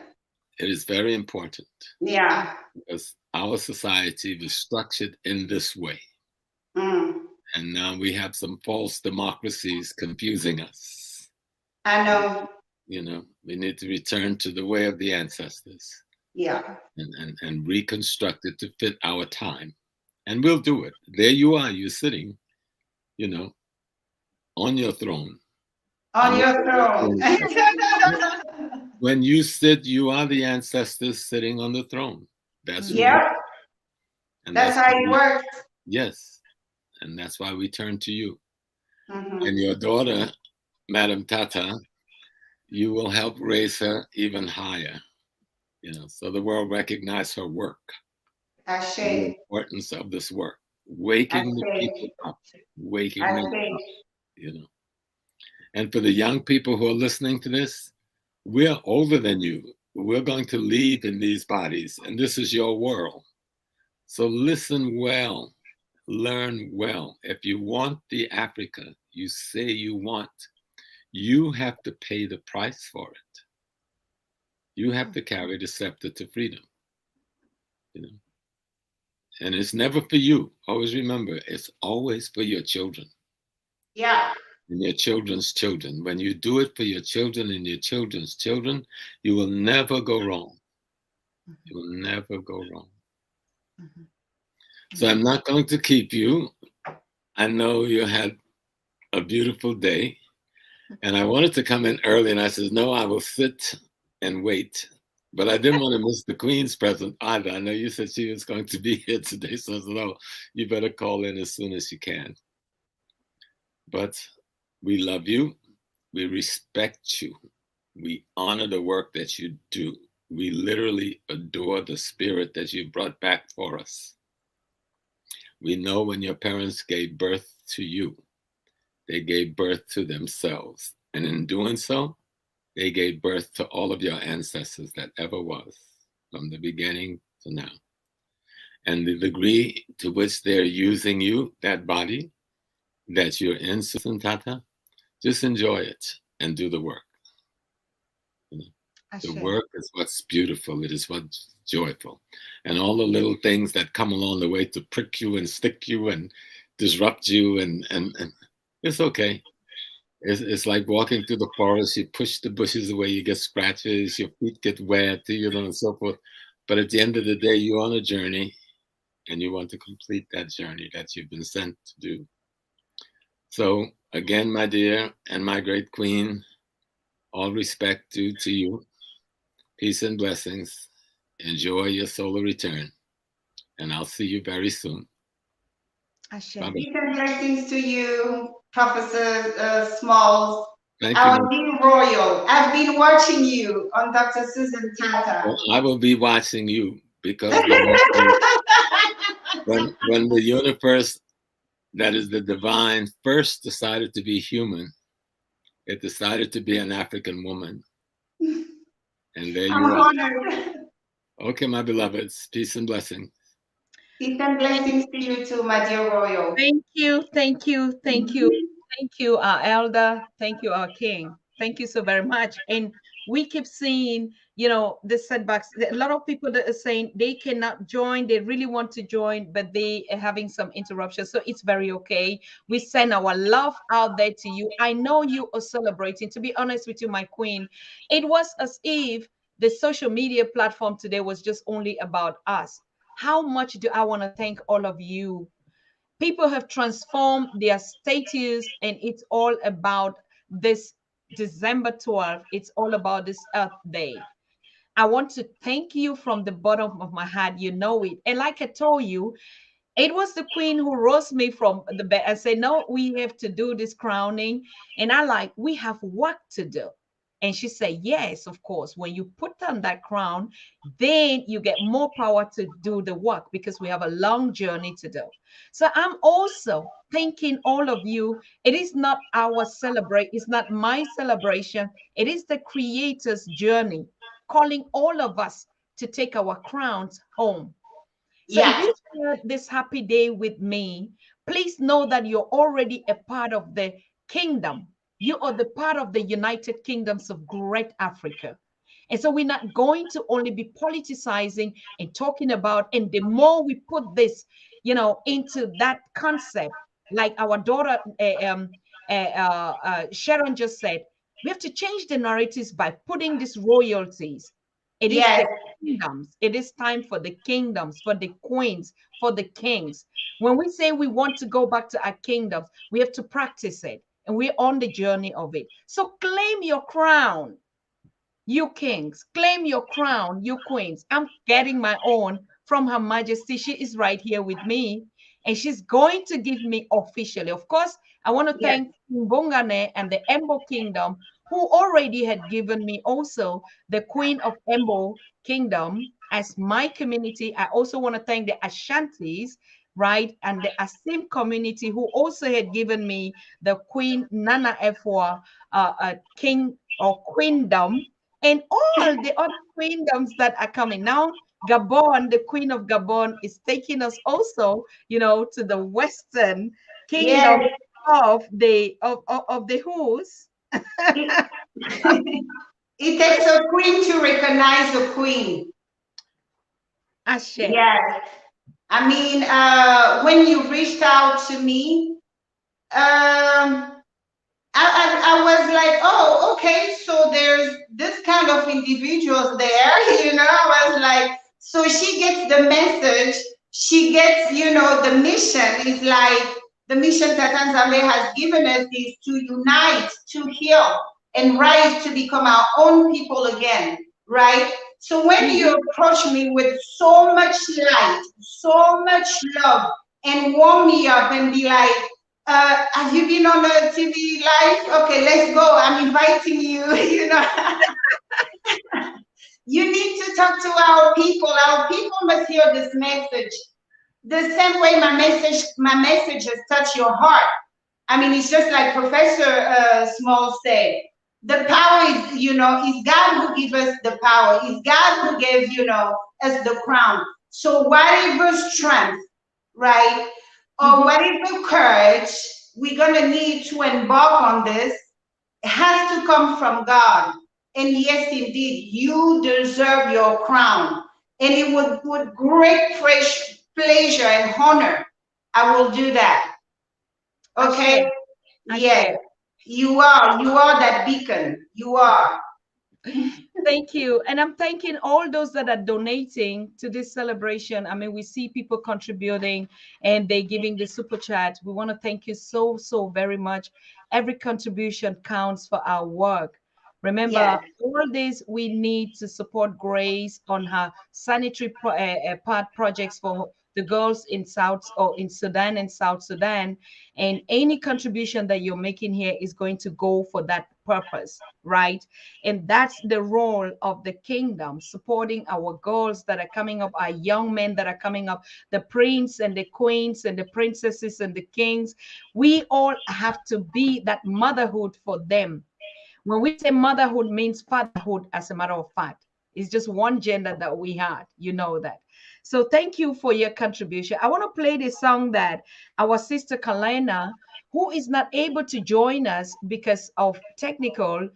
It is very important. Yeah. Because our society was structured in this way. Mm. And now we have some false democracies confusing us. I know. We need to return to the way of the ancestors. Yeah. And reconstruct it to fit our time. And we'll do it. There you are, you're sitting, on your throne. On your throne. When you sit, you are the ancestors sitting on the throne. That's and that's how it works. Yes. And that's why we turn to you. Mm-hmm. And your daughter, Madam Tata, you will help raise her even higher. So the world recognize her work. The importance of this work. Waking the people up. Waking them up. And for the young people who are listening to this, we're older than you. We're going to leave in these bodies, and this is your world. So listen well, learn well. If you want the Africa you say you want, you have to pay the price for it. You have to carry the scepter to freedom. And it's never for you. Always remember, it's always for your children. Yeah. And your children's children. When you do it for your children and your children's children, you will never go wrong. You will never go wrong. Mm-hmm. So I'm not going to keep you. I know you had a beautiful day. And I wanted to come in early, and I said, no, I will sit and wait. But I didn't want to miss the Queen's present either. I know you said she was going to be here today, so I said, no, you better call in as soon as you can. But we love you. We respect you. We honor the work that you do. We literally adore the spirit that you brought back for us. We know when your parents gave birth to you, they gave birth to themselves. And in doing so, they gave birth to all of your ancestors that ever was, from the beginning to now. And the degree to which they're using you, that body, that you're in, Susan Tata, just enjoy it and do the work. The work is what's beautiful. It is what's joyful. And all the little things that come along the way to prick you and stick you and disrupt you, and it's okay. It's like walking through the forest. You push the bushes away, you get scratches, your feet get wet, and so forth. But at the end of the day, you're on a journey, and you want to complete that journey that you've been sent to do. So again, my dear and my great queen, all respect due to you. Peace and blessings. Enjoy your solar return. And I'll see you very soon. Peace and blessings to you, Professor Smalls. Thank our you. new royal. I've been watching you on Dr. Susan Tata. Well, I will be watching you, because when the universe, that is the divine, first decided to be human, it decided to be an African woman. And there you are. Okay, my beloveds. Peace and blessings. Peace and blessings to you too, my dear royal. Thank you, thank you, thank you, thank you, our elder. Thank you, our king. Thank you so very much. And we keep seeing, the setbacks. A lot of people that are saying they cannot join. They really want to join, but they are having some interruptions. So it's very okay. We send our love out there to you. I know you are celebrating. To be honest with you, my queen, it was as if the social media platform today was just only about us. How much do I want to thank all of you? People have transformed their status, and it's all about this December 12th. It's all about this Earth Day. I want to thank you from the bottom of my heart. You know it. And like I told you, it was the queen who rose me from the bed and said, no, we have to do this crowning. And we have work to do. And she said, yes, of course. When you put on that crown, then you get more power to do the work, because we have a long journey to do. So I'm also thanking all of you. It is not our celebration. It's not my celebration. It is the Creator's journey, calling all of us to take our crowns home. So if you share this happy day with me, please know that you're already a part of the kingdom. You are the part of the United Kingdoms of Great Africa. And so we're not going to only be politicizing and talking about, and the more we put this, into that concept, like our daughter Sharon just said, we have to change the narratives by putting these royalties. It is the kingdoms. It is time for the kingdoms, for the queens, for the kings. When we say we want to go back to our kingdoms, we have to practice it. And we're on the journey of it. So claim your crown, you kings. Claim your crown, you queens. I'm getting my own from Her Majesty. She is right here with me. And she's going to give me officially. Of course, I want to thank Ngningone and the Embo Kingdom, who already had given me also the Queen of Embo Kingdom as my community. I also want to thank the Ashantis, right, and the Asim community, who also had given me the Queen Nana Efwa king or queendom, and all the other queendoms that are coming now. Gabon, the Queen of Gabon, is taking us also, to the Western Kingdom of the who's. It takes a queen to recognize a queen. Ashe. Yes. I mean, when you reached out to me, I was like, oh, okay, so there's this kind of individuals there, I was like, so she gets the message, she gets, the mission is like, the mission that Nzambe has given us is to unite, to heal, and rise to become our own people again, right? So when you approach me with so much light, so much love, and warm me up and be like, have you been on a TV live? Okay, let's go. I'm inviting you, You need to talk to our people. Our people must hear this message. The same way my message has touched your heart. I mean, it's just like Professor Small said. The power is, is God who gives us the power. It's God who gave, us the crown. So whatever strength, right, or whatever courage we're going to need to embark on this, has to come from God. And yes, indeed, you deserve your crown. And it would with great pleasure and honor, I will do that. Okay? Yeah. You are that beacon. You are. Thank you. And I'm thanking all those that are donating to this celebration. I mean, we see people contributing and they giving the super chat. We want to thank you so, so very much. Every contribution counts for our work. Remember, all this we need to support Grace on her sanitary part projects for the girls in South or in Sudan and South Sudan. And any contribution that you're making here is going to go for that purpose, right? And that's the role of the kingdom, supporting our girls that are coming up, our young men that are coming up, the prince and the queens and the princesses and the kings. We all have to be that motherhood for them. When we say motherhood means fatherhood, as a matter of fact, it's just one gender that we had, you know that. So thank you for your contribution. I want to play the song that our sister Kalena, who is not able to join us because of technical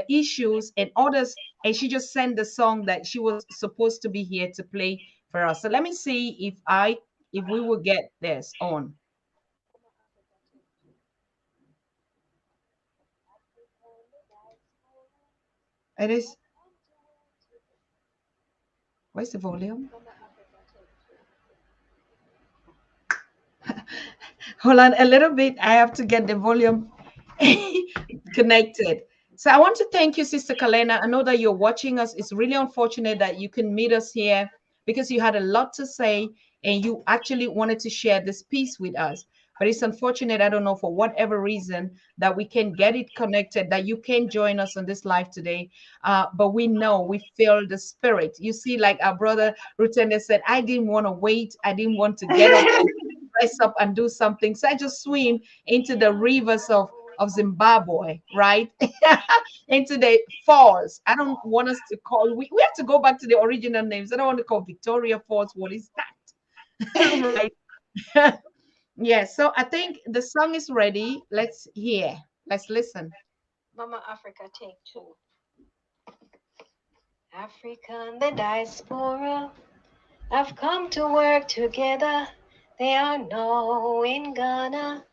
issues and others, and she just sent the song that she was supposed to be here to play for us. So let me see if we will get this on. It is. Where's the volume? Hold on a little bit. I have to get the volume connected. So I want to thank you, Sister Kalena. I know that you're watching us. It's really unfortunate that you can meet us here because you had a lot to say and you actually wanted to share this piece with us. But it's unfortunate, I don't know, for whatever reason, that we can get it connected, that you can join us on this live today. But we know, we feel the spirit. You see, like our brother Rutende said, I didn't want to wait. I didn't want to get up and dress up and do something. So I just swim into the rivers of Zimbabwe, right? Into the falls. I don't want us to call, we have to go back to the original names. I don't want to call Victoria Falls. What is that? Right. Yes, so I think the song is ready. Let's hear. Let's listen. Mama Africa, take two. Africa and the diaspora have come to work together. They are now in Ghana,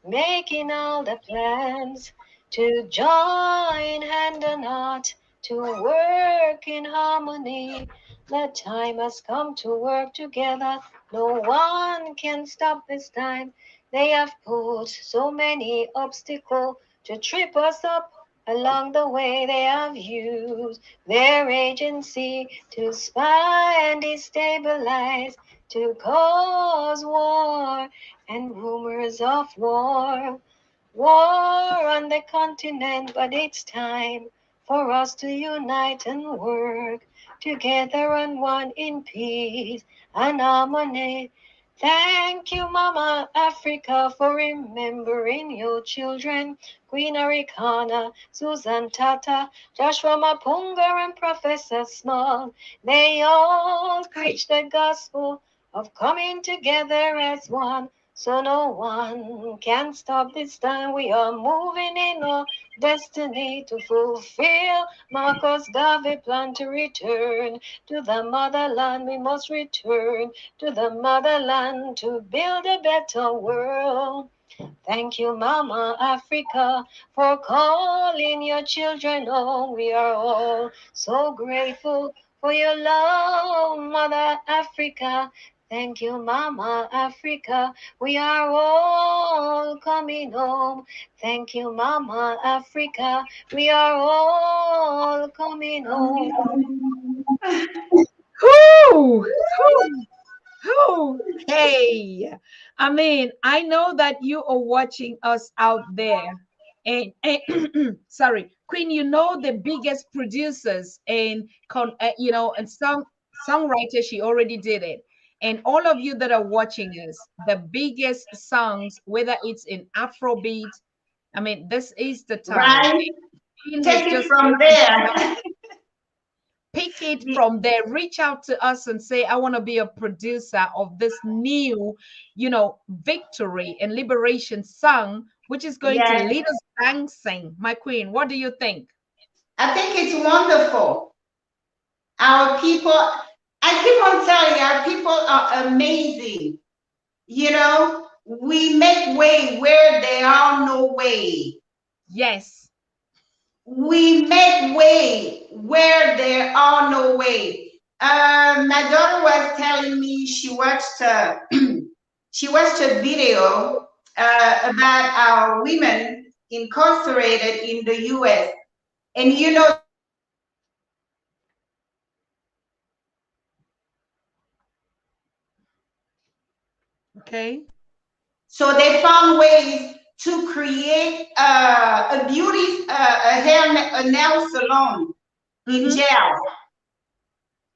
making all the plans to join hand and heart to work in harmony. The time has come to work together. No one can stop this time. They have put so many obstacles to trip us up. Along the way, they have used their agency to spy and destabilize, to cause war and rumors of war. War on the continent, but it's time for us to unite and work together and one in peace and harmony. Thank you, Mama Africa, for remembering your children. Queen Arikana, Susan Tata, Joshua Mapunga, and Professor Small. They all preach the gospel of coming together as one. So no one can stop this time. We are moving in our destiny to fulfill Marcus Garvey plan to return to the motherland. We must return to the motherland to build a better world. Thank you, Mama Africa, for calling your children home. We are all so grateful for your love, Mother Africa. Thank you, Mama Africa. We are all coming home. Thank you, Mama Africa. We are all coming home. Hey, I mean, I know that you are watching us out there. And sorry, Queen, you know the biggest producers and you know, and songwriters, she already did it. And all of you that are watching us, the biggest songs, whether it's in Afrobeat, I mean, this is the time. Right? Take it from there. pick it from there, reach out to us and say, I want to be a producer of this new, victory and liberation song, which is going to lead us dancing. My queen, what do you think? I think it's wonderful. Our people, I keep on telling you, our people are amazing. We make way where there are no way. Yes. We make way where there are no way. My daughter was telling me she watched a video about our women incarcerated in the U.S. And okay. So they found ways to create a nail salon in jail.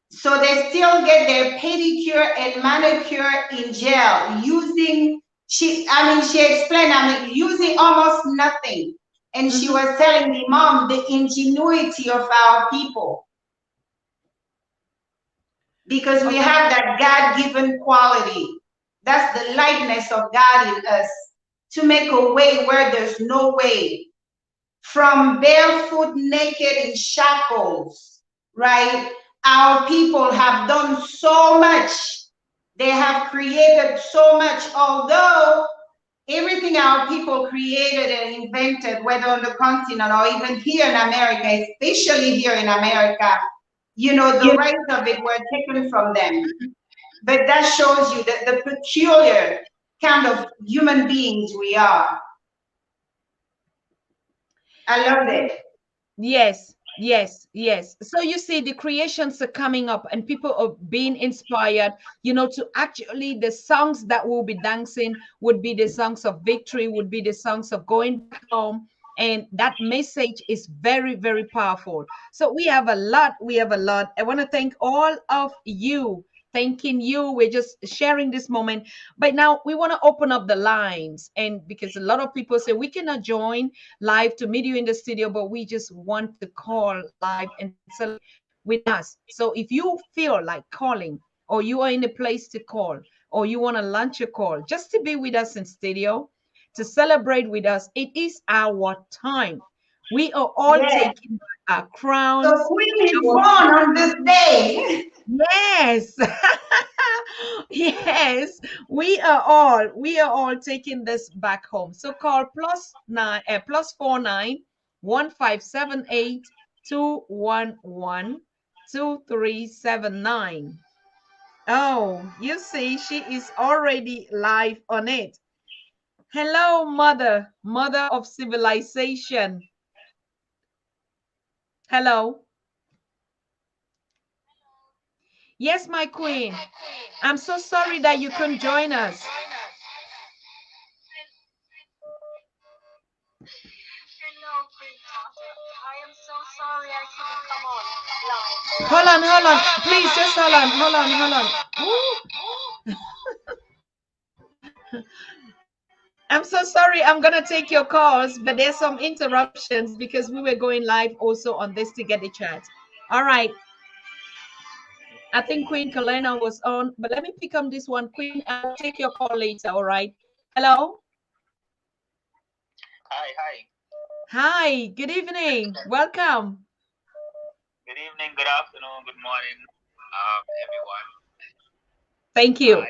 So they still get their pedicure and manicure in jail using, she explained, using almost nothing. And she was telling me, Mom, the ingenuity of our people. Because we have that God-given quality. That's the likeness of God in us, to make a way where there's no way. From barefoot, naked, in shackles, right? Our people have done so much. They have created so much, although everything our people created and invented, whether on the continent or even here in America, especially here in America, the rights of it were taken from them. But that shows you that the peculiar kind of human beings we are. I love it. Yes, yes, yes. So you see, the creations are coming up and people are being inspired, to actually, the songs that will be dancing would be the songs of victory, would be the songs of going back home. And that message is very, very powerful. So we have a lot. I want to thank all of you. Thanking you. We're just sharing this moment. But now we want to open up the lines. And because a lot of people say we cannot join live to meet you in the studio, but we just want to call live and celebrate with us. So if you feel like calling, or you are in a place to call, or you want to launch a call just to be with us in studio, to celebrate with us, it is our time. We are all taking our crowns. So Queen is born on this day. Yes. Yes, we are all taking this back home. So call +49 1578 211 2379. Oh, you see, she is already live on it. Hello, mother of civilization. Hello. Yes, my queen. I'm so sorry that you couldn't join us. Hello, Queen Tata. I am so sorry I couldn't come on live. Hold on. Please, just hold on. I'm so sorry. I'm going to take your calls, but there's some interruptions because we were going live also on this to get the chat. All right. I think Queen Kalena was on, but let me pick up this one. Queen, I will take your call later. All right. Hello. Hi. Hi. Good evening. Welcome. Good evening, good afternoon, good morning, everyone. Thank you.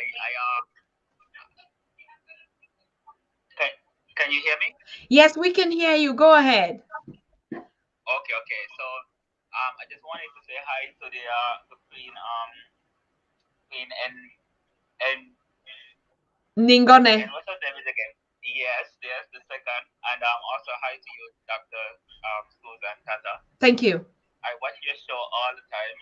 Can you hear me? Yes, we can hear you. Go ahead. Okay. So, I just wanted to say hi to the Queen and Ngningone. And what's her name is again? Yes, the second, and also hi to you, Dr. Susan Tata. Thank you. I watch your show all the time.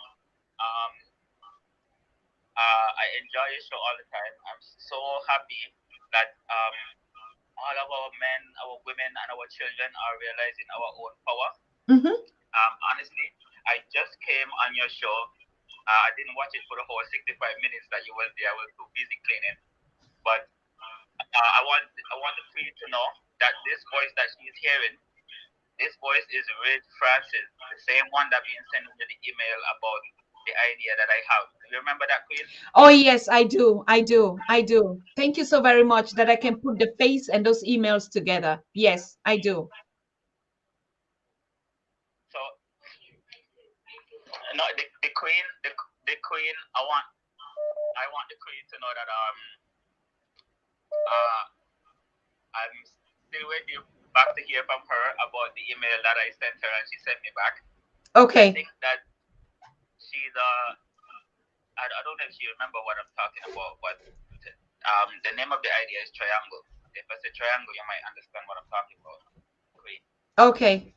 I enjoy your show all the time. I'm so happy that all of our men, our women, and our children are realizing our own power. Honestly, I just came on your show. I didn't watch it for the whole 65 minutes that you were there. I was too busy cleaning. But I want the Queen to know that this voice that she is hearing this voice is Reed Francis, the same one that been sending me the email about the idea that I have. Do you remember that, Queen? Oh, yes, I do. I do. I do. Thank you so very much that I can put the face and those emails together. Yes, I do. So, no, the Queen, the Queen, I want the Queen to know that I'm still waiting back to hear from her about the email that I sent her and she sent me back. Okay. I think that she's I don't know if you remember what I'm talking about, but the name of the idea is triangle. If I say triangle, you might understand what I'm talking about. Queen. Okay.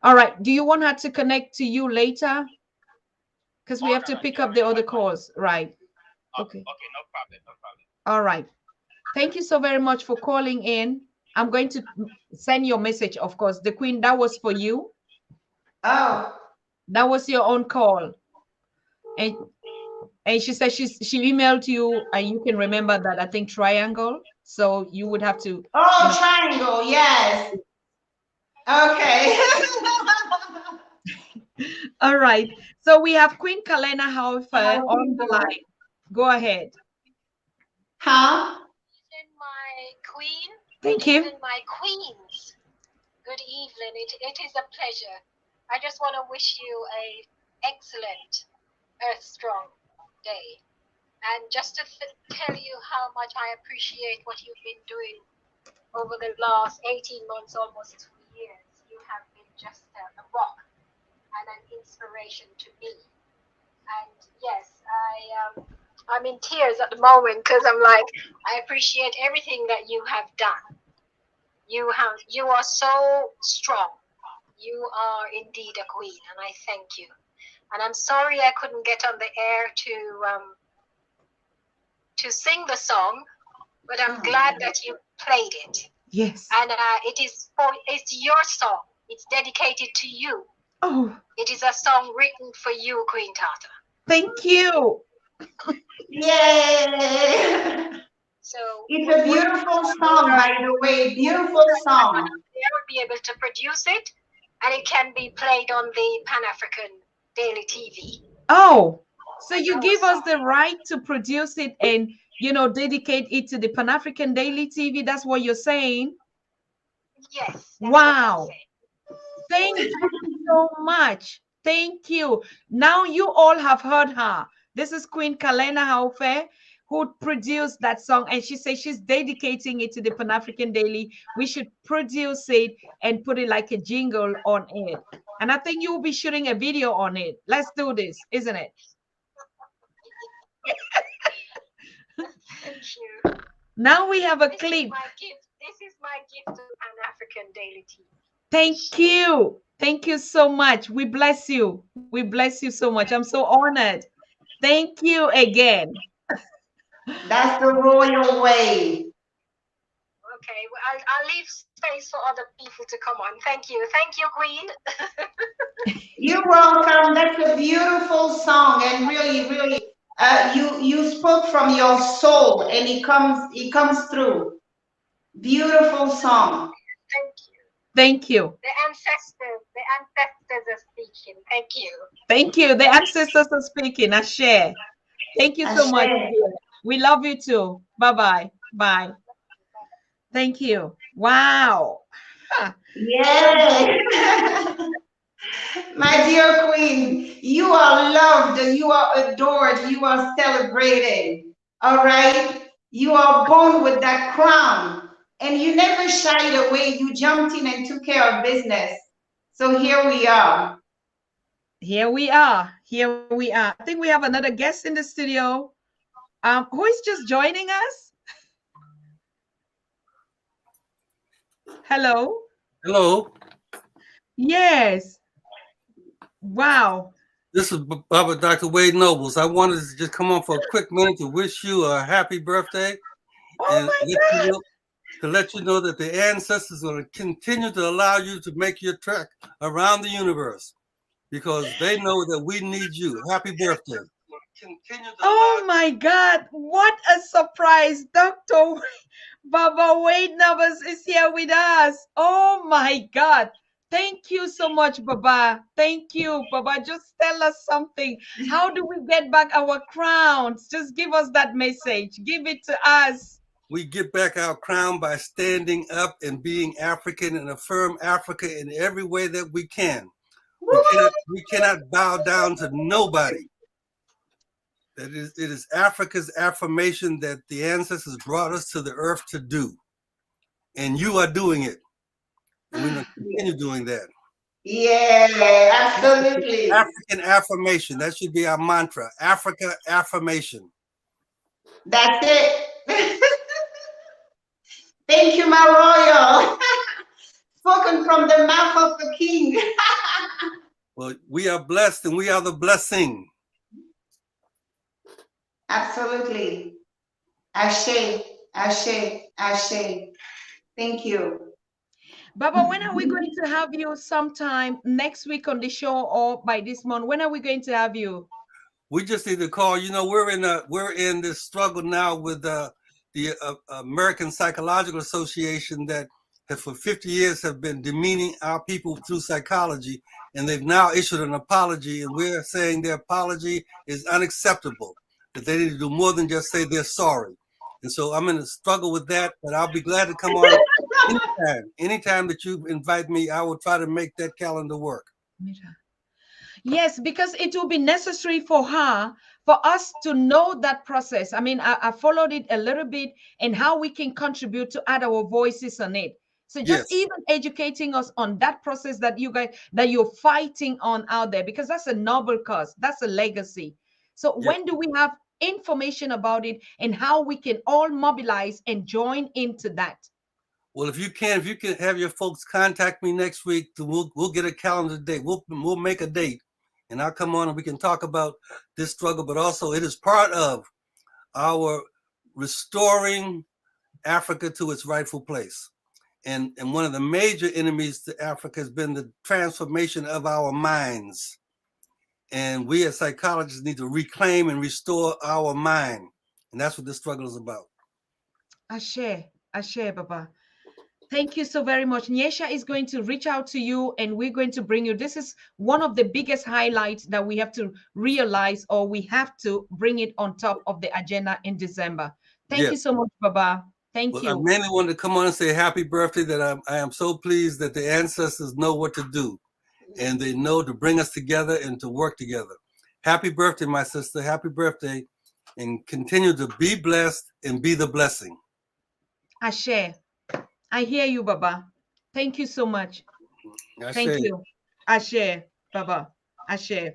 All right. Do you want her to connect to you later? Because we have to pick up the other calls, right? Okay. Okay, no problem, no problem. All right. Thank you so very much for calling in. I'm going to send your message, of course. The Queen, that was for you. Oh. That was your own call. And she said she emailed you, and you can remember that, I think, triangle. So you would have to. Oh, triangle, yes. Okay. All right. So we have Queen Kalena Haufer on the line. Go ahead. Huh? My queen. Thank you. And my queens. Good evening. It is a pleasure. I just want to wish you a excellent Earth Strong day. And just to tell you how much I appreciate what you've been doing over the last 18 months, almost 2 years. You have been just a rock and an inspiration to me. And yes, I'm in tears at the moment because I'm like, I appreciate everything that you have done. You are so strong. You are indeed a queen, and I thank you. And I'm sorry I couldn't get on the air to sing the song, but I'm glad that you played it. Yes. And it's your song. It's dedicated to you. Oh. It is a song written for you, Queen Tata. Thank you. Yay! So it's a beautiful song, by the way. Beautiful song. I will be able to produce it, and it can be played on the Pan-African Daily TV. Oh, so you give us the right to produce it and, dedicate it to the Pan-African Daily TV. That's what you're saying? Yes. Wow. Thank you so much. Thank you. Now you all have heard her. This is Queen Kalena Haufe, who produced that song, and she says she's dedicating it to the Pan-African Daily. We should produce it and put it like a jingle on it. And I think you will be shooting a video on it. Let's do this, isn't it? Thank you. Now we have a clip. This is my gift to Pan-African Daily TV. Thank you. Thank you so much. We bless you. We bless you so much. I'm so honored. Thank you again. That's the royal way. Okay, well, I'll leave space for other people to come on. Thank you. Thank you, Queen. You're welcome. That's a beautiful song, and really, you spoke from your soul, and it comes through. Beautiful song. Thank you. Thank you. The ancestors are speaking. Thank you. Thank you. The ancestors are speaking. Ashe. Thank you so much. We love you too. Bye-bye. Bye. Thank you. Wow. Huh. Yeah. My dear Queen, you are loved, you are adored, you are celebrated. All right? You are born with that crown, and you never shied away. You jumped in and took care of business. So here we are. Here we are. Here we are. I think we have another guest in the studio. Who is just joining us? Hello. Hello. Yes. Wow. This is Dr. Wade Nobles. I wanted to just come on for a quick minute to wish you a happy birthday. Oh my God. To let you know that the ancestors are going to continue to allow you to make your trek around the universe, because they know that we need you. Happy birthday. continue to Oh my God, what a surprise. Dr. Baba Wade Navas is here with us. Oh my God. Thank you so much, Baba. Thank you, Baba. Just tell us something. How do we get back our crowns? Just give us that message. Give it to us. We get back our crown by standing up and being African and affirm Africa in every way that we can. We cannot bow down to nobody. It is Africa's affirmation that the ancestors brought us to the earth to do. And you are doing it. And we're going to continue doing that. Yeah, absolutely. African affirmation. That should be our mantra. Africa affirmation. That's it. Thank you, my royal. Spoken from the mouth of the king. Well, we are blessed and we are the blessing. Absolutely. Ashe, ashe, ashe. Thank you. Baba, when are we going to have you sometime next week on the show or by this month? When are we going to have you? We just need to call. You know, we're in this struggle now with the American Psychological Association that for 50 years have been demeaning our people through psychology, and they've now issued an apology, and we're saying their apology is unacceptable, that they need to do more than just say they're sorry. And so I'm in a struggle with that, but I'll be glad to come on anytime that you invite me. I will try to make that calendar work. Yes, because it will be necessary for her, for us to know that process. I mean, I followed it a little bit and how we can contribute to add our voices on it. So just even educating us on that process that you guys, that you're fighting on out there, because that's a noble cause, that's a legacy. So when do we have information about it and how we can all mobilize and join into that? Well, if you can have your folks contact me next week, we'll get a calendar date. We'll make a date, and I'll come on and we can talk about this struggle. But also, it is part of our restoring Africa to its rightful place. And one of the major enemies to Africa has been the transformation of our minds. And we as psychologists need to reclaim and restore our mind. And that's what this struggle is about. Ashe, Baba. Thank you so very much. Nyesha is going to reach out to you and we're going to bring you. This is one of the biggest highlights that we have to realize, or we have to bring it on top of the agenda in December. Thank you so much, Baba. Thank you. I mainly wanted to come on and say happy birthday, that I am so pleased that the ancestors know what to do and they know to bring us together and to work together. Happy birthday, my sister. Happy birthday, and continue to be blessed and be the blessing. Ashe. I hear you, Baba. Thank you so much. Ashe. Thank you. Ashe, Baba. Ashe.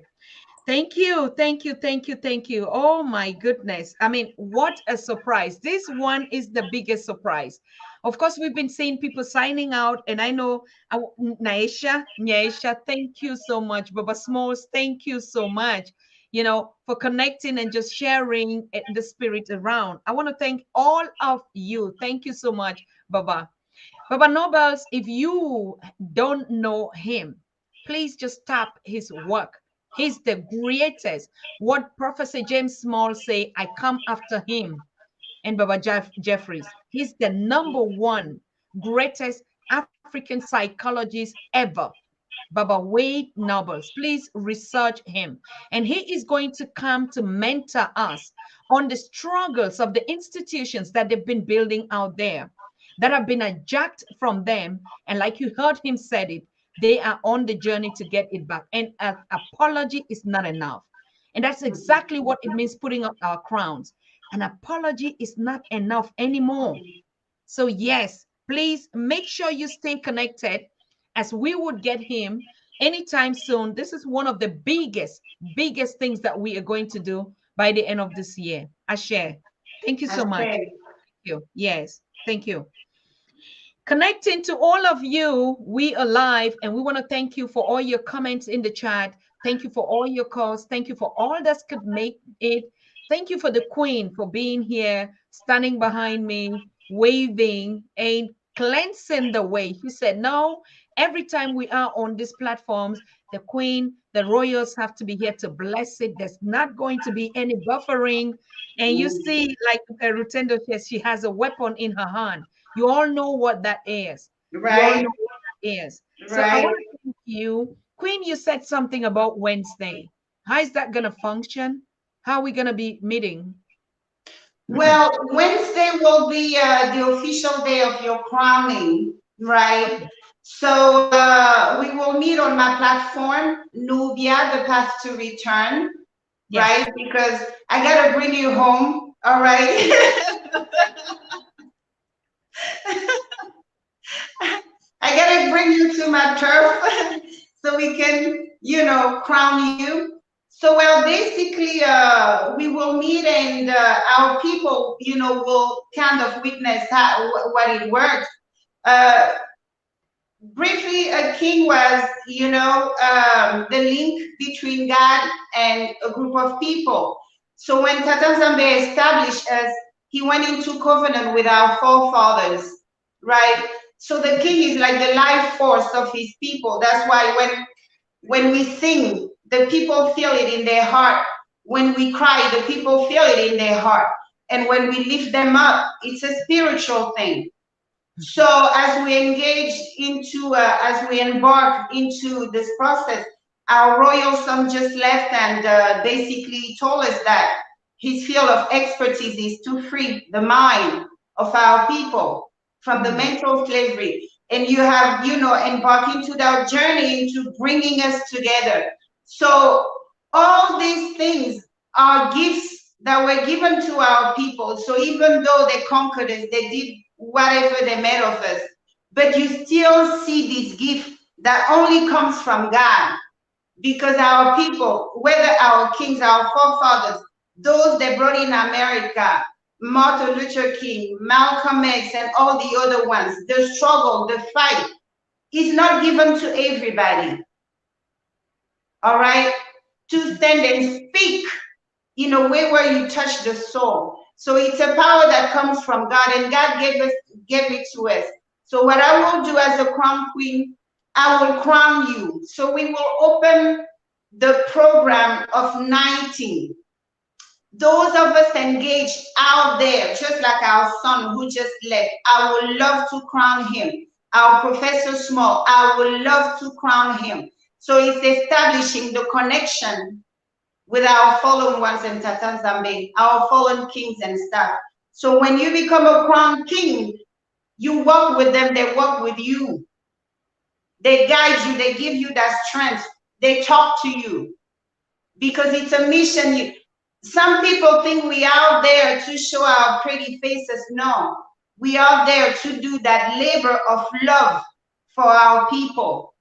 Thank you. Thank you. Thank you. Thank you. Oh my goodness. I mean, what a surprise. This one is the biggest surprise. Of course, we've been seeing people signing out, and I know Nyesha, thank you so much. Baba Smalls, thank you so much, for connecting and just sharing the spirit around. I want to thank all of you. Thank you so much, Baba. Baba Nobles, if you don't know him, please just tap his work. He's the greatest. What Professor James Small say, I come after him. And Baba Jeffries, he's the #1 greatest African psychologist ever. Baba Wade Nobles, please research him. And he is going to come to mentor us on the struggles of the institutions that they've been building out there, that have been hijacked from them. And like you heard him said it, they are on the journey to get it back. And an apology is not enough. And that's exactly what it means putting up our crowns. An apology is not enough anymore. So yes, please make sure you stay connected, as we would get him anytime soon. This is one of the biggest things that we are going to do by the end of this year. Ashe. Thank you so much. Thank you. Yes, thank you. Connecting to all of you, we are live, and we want to thank you for all your comments in the chat. Thank you for all your calls. Thank you for all that could make it. Thank you for the Queen for being here, standing behind me, waving, and cleansing the way. He said, no, every time we are on these platforms, the queen, the royals have to be here to bless it. There's not going to be any buffering. And you see, like Rutendo says, she has a weapon in her hand. You all know what that is. Right. You all know what that is. Right. So I want to thank you. Queen, you said something about Wednesday. How is that going to function? How are we going to be meeting? Well, Wednesday will be the official day of your crowning, right? So we will meet on my platform, Nubia, the Path to Return, right? Because I got to bring you home, all right? I got to bring you to my turf so we can, you know, crown you. So, well, basically, we will meet and our people, you know, will kind of witness what it works. Briefly, a king was, you know, the link between God and a group of people. So when Tata Zambe established us, he went into covenant with our forefathers, right? So the king is like the life force of his people. That's why when we sing, the people feel it in their heart. When we cry, the people feel it in their heart. And when we lift them up, it's a spiritual thing. So as we engage into, as we embark into this process, our royal son just left and basically told us that his field of expertise is to free the mind of our people from the mental slavery. And you have, you know, embarked into that journey into bringing us together. So all these things are gifts that were given to our people. So even though they conquered us, they did whatever they made of us, but you still see this gift that only comes from God, because our people, whether our kings, our forefathers, those they brought in America, Martin Luther King, Malcolm X, and all the other ones, the struggle, the fight is not given to everybody. All right? To stand and speak in a way where you touch the soul. So it's a power that comes from God, and God gave it to us. So what I will do as a crown queen, I will crown you. So we will open the program of 19. Those of us engaged out there, just like our son who just left, I would love to crown him. Our Professor Small, I would love to crown him. So it's establishing the connection with our fallen ones in Tata Zambe, our fallen kings and stuff. So when you become a crown king, you walk with them, they walk with you. They guide you, they give you that strength, they talk to you. Because it's a mission. Some people think we are out there to show our pretty faces. No, we are there to do that labor of love for our people.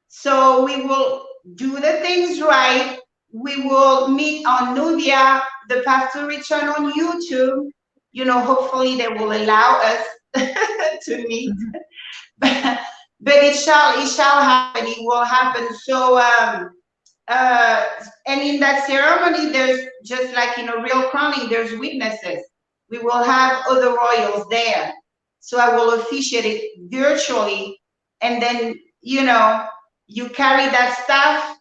So we will do the things right. We will meet on Nubia, the Path to Return on YouTube. You know, hopefully they will allow us to meet. But it shall happen, it will happen. So and in that ceremony, there's just like in a real crowning, there's witnesses. We will have other royals there. So I will officiate it virtually, and then, you know, you carry that staff,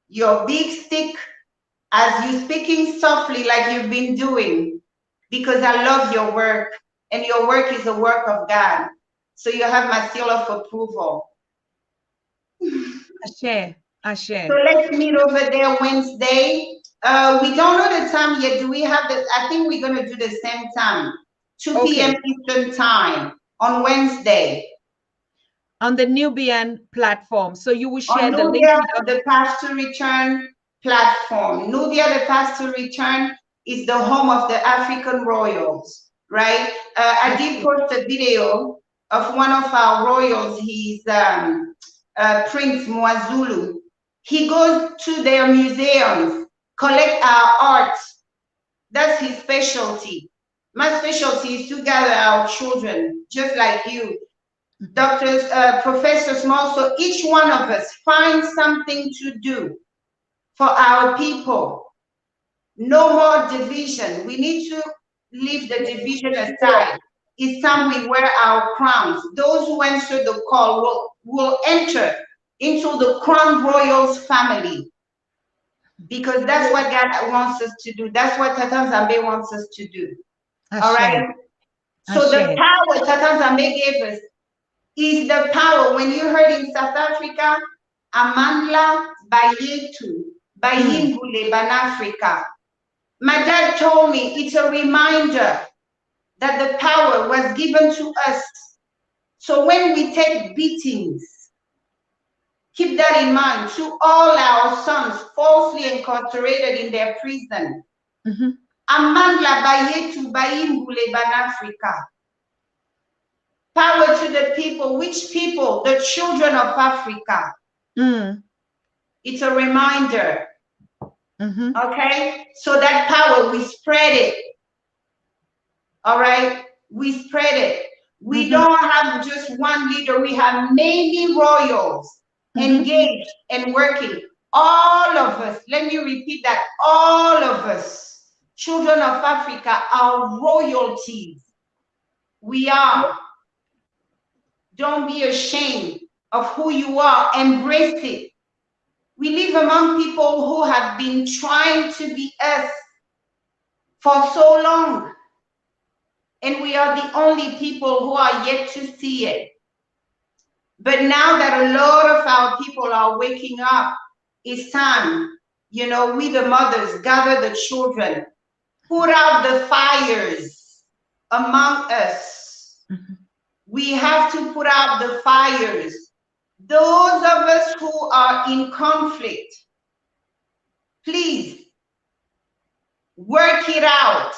your big stick, as you speaking softly like you've been doing, because I love your work, and your work is a work of God. So you have my seal of approval. Ashe. So let's meet over there Wednesday. We don't know the time yet. Do we have the? I think we're going to do the same time, 2 p.m. Eastern time on Wednesday. On the Nubian platform. So you will share on the Nubia, link. The Path to Return platform. Nubia, the Path to Return is the home of the African royals, right? I did post a video of one of our royals. He's Prince Mwazulu. He goes to their museums, collect our art. That's his specialty. My specialty is to gather our children, just like you. Doctors, Professor Small, so each one of us find something to do for our people. No more division. We need to leave the division aside. it's time we wear our crowns. Those who answer the call will enter into the Crown Royals family, because that's what God wants us to do. That's what Tata Nzambe wants us to do. All right? So the power Tata Nzambe gave us is the power. When you heard in South Africa, Amandla Bayetu, Bayimbule Banafrika. My dad told me it's a reminder that the power was given to us. So when we take beatings, keep that in mind. To all our sons falsely incarcerated in their prison. Amandla Bayetu Bayimbule Banafrika. Power to the people. Which people? The children of Africa. It's a reminder. Okay? So that power, we spread it. All right? We spread it. We don't have just one leader. We have many royals engaged and working. All of us, let me repeat that, all of us, children of Africa, are royalties. We are. Don't be ashamed of who you are. Embrace it. We live among people who have been trying to be us for so long. And we are the only people who are yet to see it. But now that a lot of our people are waking up, it's time, you know, we the mothers gather the children, put out the fires among us. We have to put out the fires. Those of us who are in conflict, please work it out.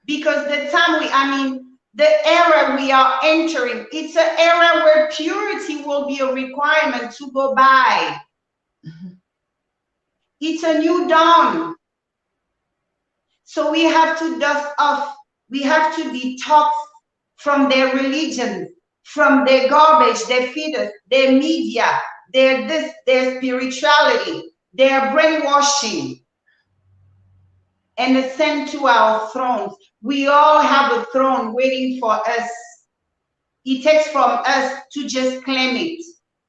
Because the time the era we are entering, it's an era where purity will be a requirement to go by. It's a new dawn. So we have to dust off. We have to detox from their religion, from their garbage, their feeders, their media, their spirituality, their brainwashing, and ascend to our thrones. We all have a throne waiting for us. It takes from us to just claim it.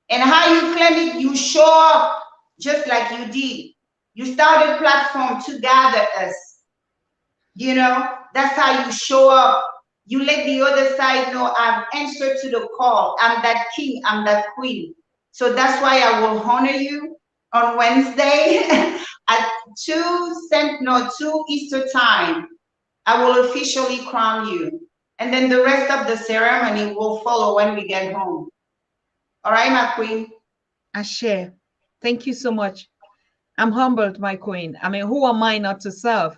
And how you claim it, you show up just like you did. You started a platform to gather us. You know, that's how you show up. You let the other side know I've answered to the call. I'm that king, I'm that queen. So that's why I will honor you on Wednesday at 2 Eastern time. I will officially crown you. And then the rest of the ceremony will follow when we get home. All right, my queen? Ashe. Thank you so much. I'm humbled, my queen. I mean, who am I not to serve?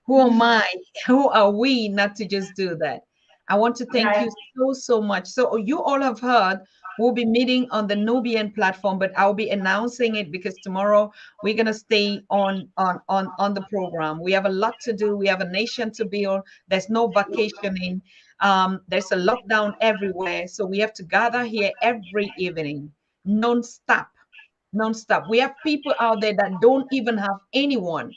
Who am I? Who are we not to just do that? I want to thank you so much. So you all have heard, we'll be meeting on the Nubian platform, but I'll be announcing it because tomorrow we're going to stay on the program. We have a lot to do. We have a nation to build. There's no vacationing. There's a lockdown everywhere. So we have to gather here every evening, non-stop. We have people out there that don't even have anyone.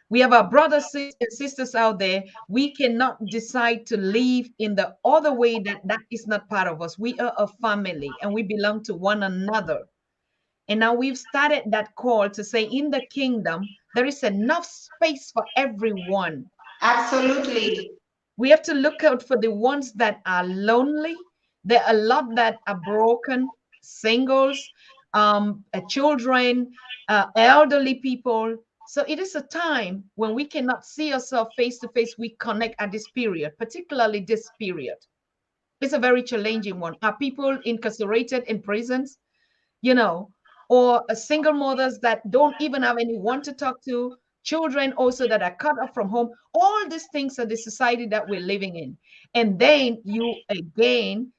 We have our brothers and sisters out there. We cannot decide to live in the other way that is not part of us. We are a family and we belong to one another. And now we've started that call to say in the kingdom, there is enough space for everyone. Absolutely. We have to look out for the ones that are lonely. There are a lot that are broken, singles, children, elderly people. So it is a time when we cannot see ourselves face to face. We connect at this period, particularly this period. It's a very challenging one. Are people incarcerated in prisons, you know, or single mothers that don't even have anyone to talk to, children also that are cut off from home. All these things are the society that we're living in. And then you again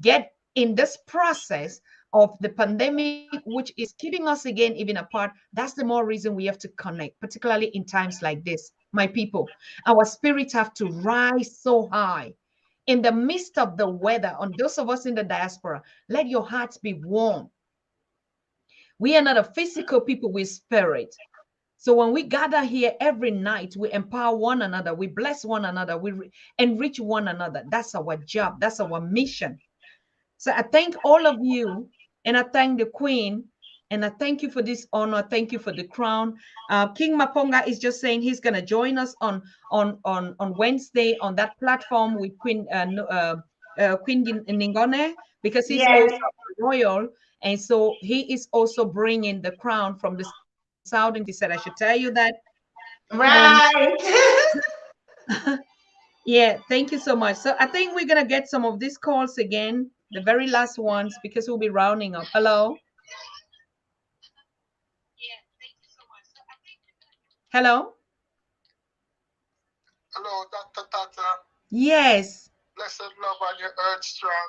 get in this process of the pandemic, which is keeping us again even apart. That's the more reason we have to connect, particularly in times like this. My people, our spirits have to rise so high. In the midst of the weather, on those of us in the diaspora, let your hearts be warm. We are not a physical people with spirit. So when we gather here every night, we empower one another, we bless one another, we enrich one another. That's our job. That's our mission. So I thank all of you, and I thank the Queen, and I thank you for this honor. Thank you for the crown. King Maponga is just saying he's gonna join us on Wednesday on that platform with Queen Ngningone, because he's Yes. also royal, and so he is also bringing the crown from the southern. He said I should tell you that. Right. Yeah, thank you so much. So I think we're gonna get some of these calls again, the very last ones, because we'll be rounding up. Hello. Hello. Hello, Dr. Tata. Yes. Blessed love on your earth strong.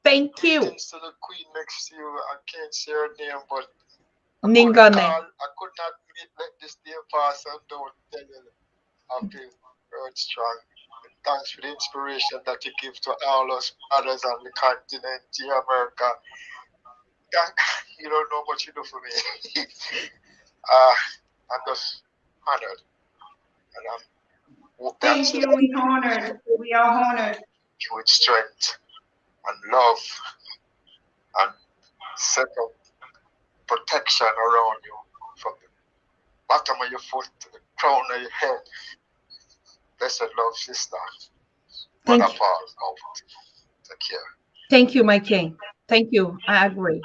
Thank you. Greetings to the Queen next to you. I can't say her name, but Ngningone. I could not let this day pass and don't tell you of the earth strong. Thanks for the inspiration that you give to all us brothers on the continent, in America. You don't know what you do for me. I'm just honored. And thank you. We're honored. We are honored. With strength and love and set up protection around you from the bottom of your foot to the crown of your head. Blessed love, sister. Thank Mother you. Paul, out. Take care. Thank you, my king. Thank you. I agree.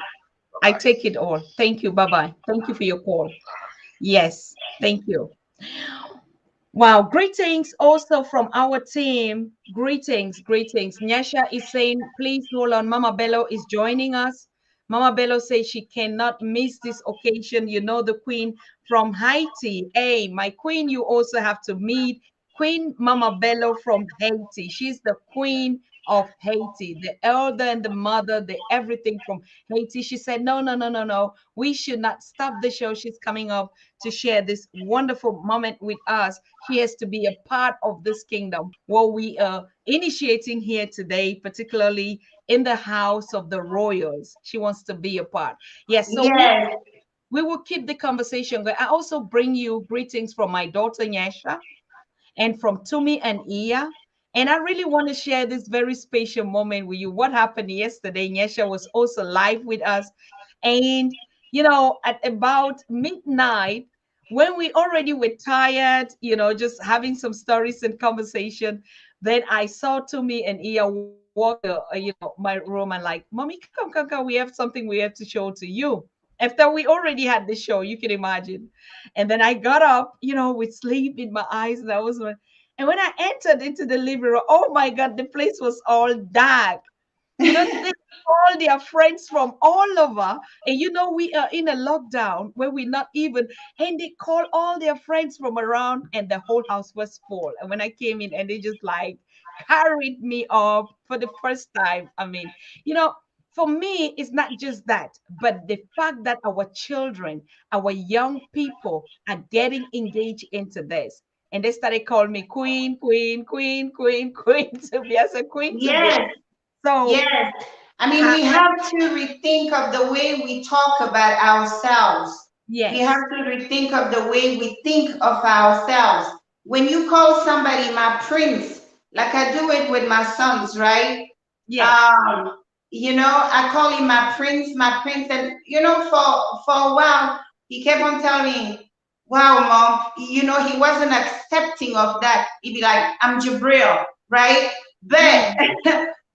Bye-bye. I take it all. Thank you. Bye-bye. Thank you for your call. Yes. Thank you. Wow. Greetings also from our team. Greetings. Greetings. Nyasha is saying, please hold on. Mama Bello is joining us. Mama Bello says she cannot miss this occasion. You know, the Queen from Haiti. Hey, my Queen, you also have to meet Queen Mama Bello from Haiti. She's the Queen of Haiti, the elder and the mother, the everything from Haiti. She said, no. We should not stop the show. She's coming up to share this wonderful moment with us. She has to be a part of this kingdom, what we are initiating here today, particularly in the house of the royals. She wants to be a part. Yes, so yes. We will keep the conversation going. I also bring you greetings from my daughter, Nyasha, and from Tumi and Iya. And I really want to share this very special moment with you. What happened yesterday? Nyasha was also live with us. And, you know, at about midnight, when we already were tired, you know, just having some stories and conversation, then I saw Tumi and Iya walk, my room and like, Mommy, come. We have something we have to show to you. After we already had the show, you can imagine. And then I got up, you know, with sleep in my eyes. And when I entered into the living room, oh my God, the place was all dark. You know, they all their friends from all over. And you know, we are in a lockdown where we're not even, and they call all their friends from around, and the whole house was full. And when I came in, and they just like carried me up for the first time. I mean, you know, for me, it's not just that, but the fact that our children, our young people are getting engaged into this. And they started calling me queen to be as a queen to be. Yes. So yes. I mean, we have to rethink of the way we talk about ourselves. Yes. We have to rethink of the way we think of ourselves. When you call somebody my prince, like I do it with my sons, right? Yes. You know, I call him my prince, and you know, for a while, he kept on telling me, wow, Mom, you know, he wasn't accepting of that. He'd be like, I'm Jabril, right? But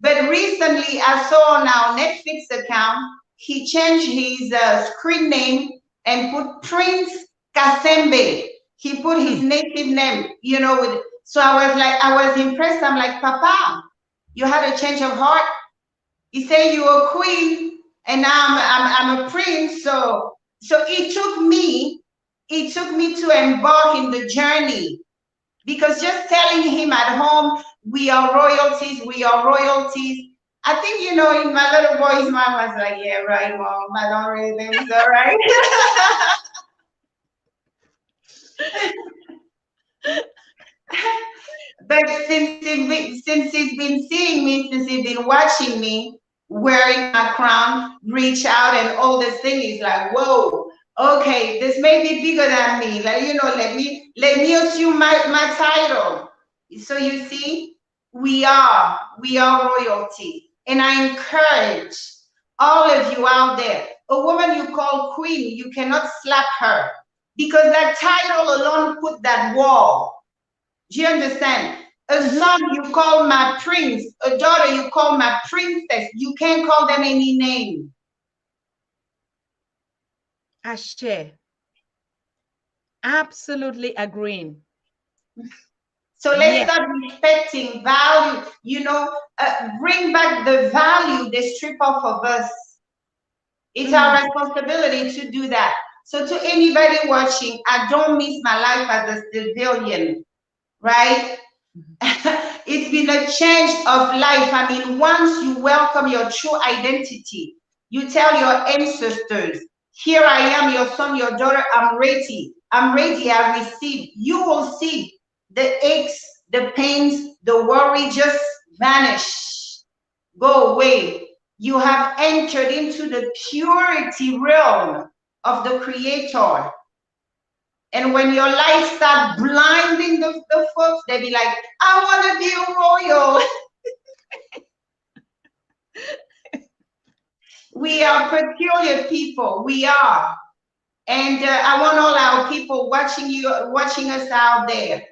but recently I saw on our Netflix account, he changed his screen name and put Prince Kasembe. He put his native name, you know, with, so I was impressed. I'm like, Papa, you had a change of heart. He said you were a queen and now I'm a prince. So it took me to embark in the journey, because just telling him at home, we are royalties. I think, you know, in my little boy's mind was like, yeah, right, Mom, I don't really think so, right? But since he's been seeing me, since he's been watching me wearing my crown, reach out and all this thing, is like, whoa, Okay, this may be bigger than me. Like, you know, let me assume my title. So you see, we are royalty. And I encourage all of you out there, a woman you call queen, you cannot slap her because that title alone put that wall. Do you understand? A son you call my prince, a daughter you call my princess. You can't call them any name. Ashe. Absolutely agreeing. So let's start respecting value, you know, bring back the value they strip off of us. It's our responsibility to do that. So to anybody watching, I don't miss my life as a civilian, right? It's been a change of life. I mean, once you welcome your true identity, you tell your ancestors, here I am, your son, your daughter, I'm ready. I'm ready, I receive. You will see the aches, the pains, the worry just vanish, go away. You have entered into the purity realm of the Creator. And when your light starts blinding the folks, they be like, I want to be a royal. We are peculiar people. We are. And I want all our people watching us out there.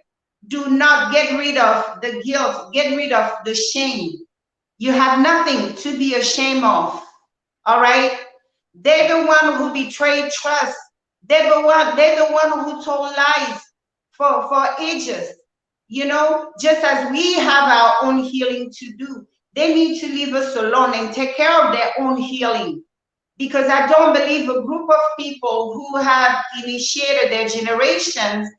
Do not get rid of the guilt. Get rid of the shame. You have nothing to be ashamed of. All right? They're the one who betrayed trust. They're the one who told lies for ages. You know, just as we have our own healing to do, they need to leave us alone and take care of their own healing. Because I don't believe a group of people who have initiated their generations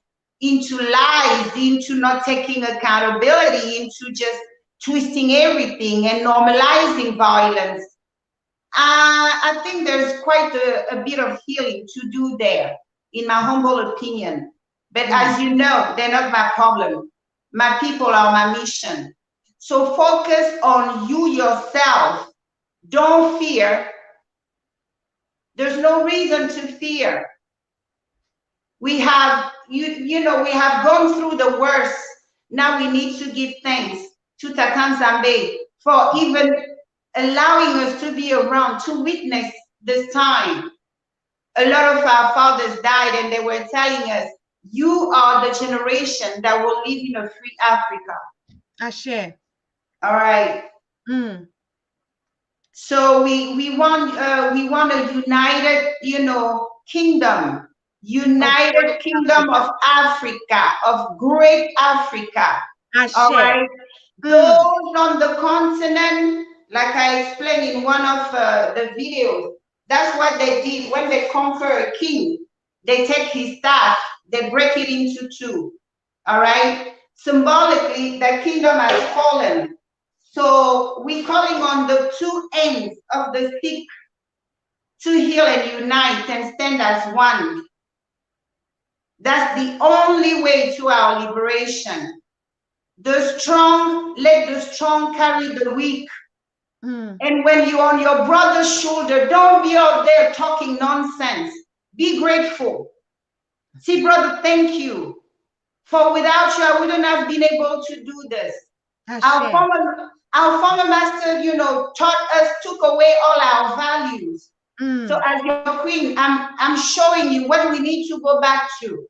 into lies, into not taking accountability, into just twisting everything and normalizing violence. I think there's quite a bit of healing to do there, in my humble opinion. But as you know, they're not my problem. My people are my mission. So focus on you yourself. Don't fear. There's no reason to fear. We have, you know, we have gone through the worst. Now we need to give thanks to Tata Nzambe for even allowing us to be around to witness this time. A lot of our fathers died and they were telling us, you are the generation that will live in a free Africa. Ashe. All right. So we want a united, you know, kingdom. United Kingdom of Africa, of great Africa. All right. Those on the continent, like I explained in one of the videos, that's what they did when they conquer a king. They take his staff, they break it into two. All right. Symbolically, the kingdom has fallen. So we're calling on the two ends of the stick to heal and unite and stand as one. That's the only way to our liberation. The strong, let the strong carry the weak. And when you're on your brother's shoulder, don't be out there talking nonsense. Be grateful. See, brother, thank you. For without you, I wouldn't have been able to do this. Our former master, you know, taught us, took away all our values. So as your queen, I'm showing you what we need to go back to.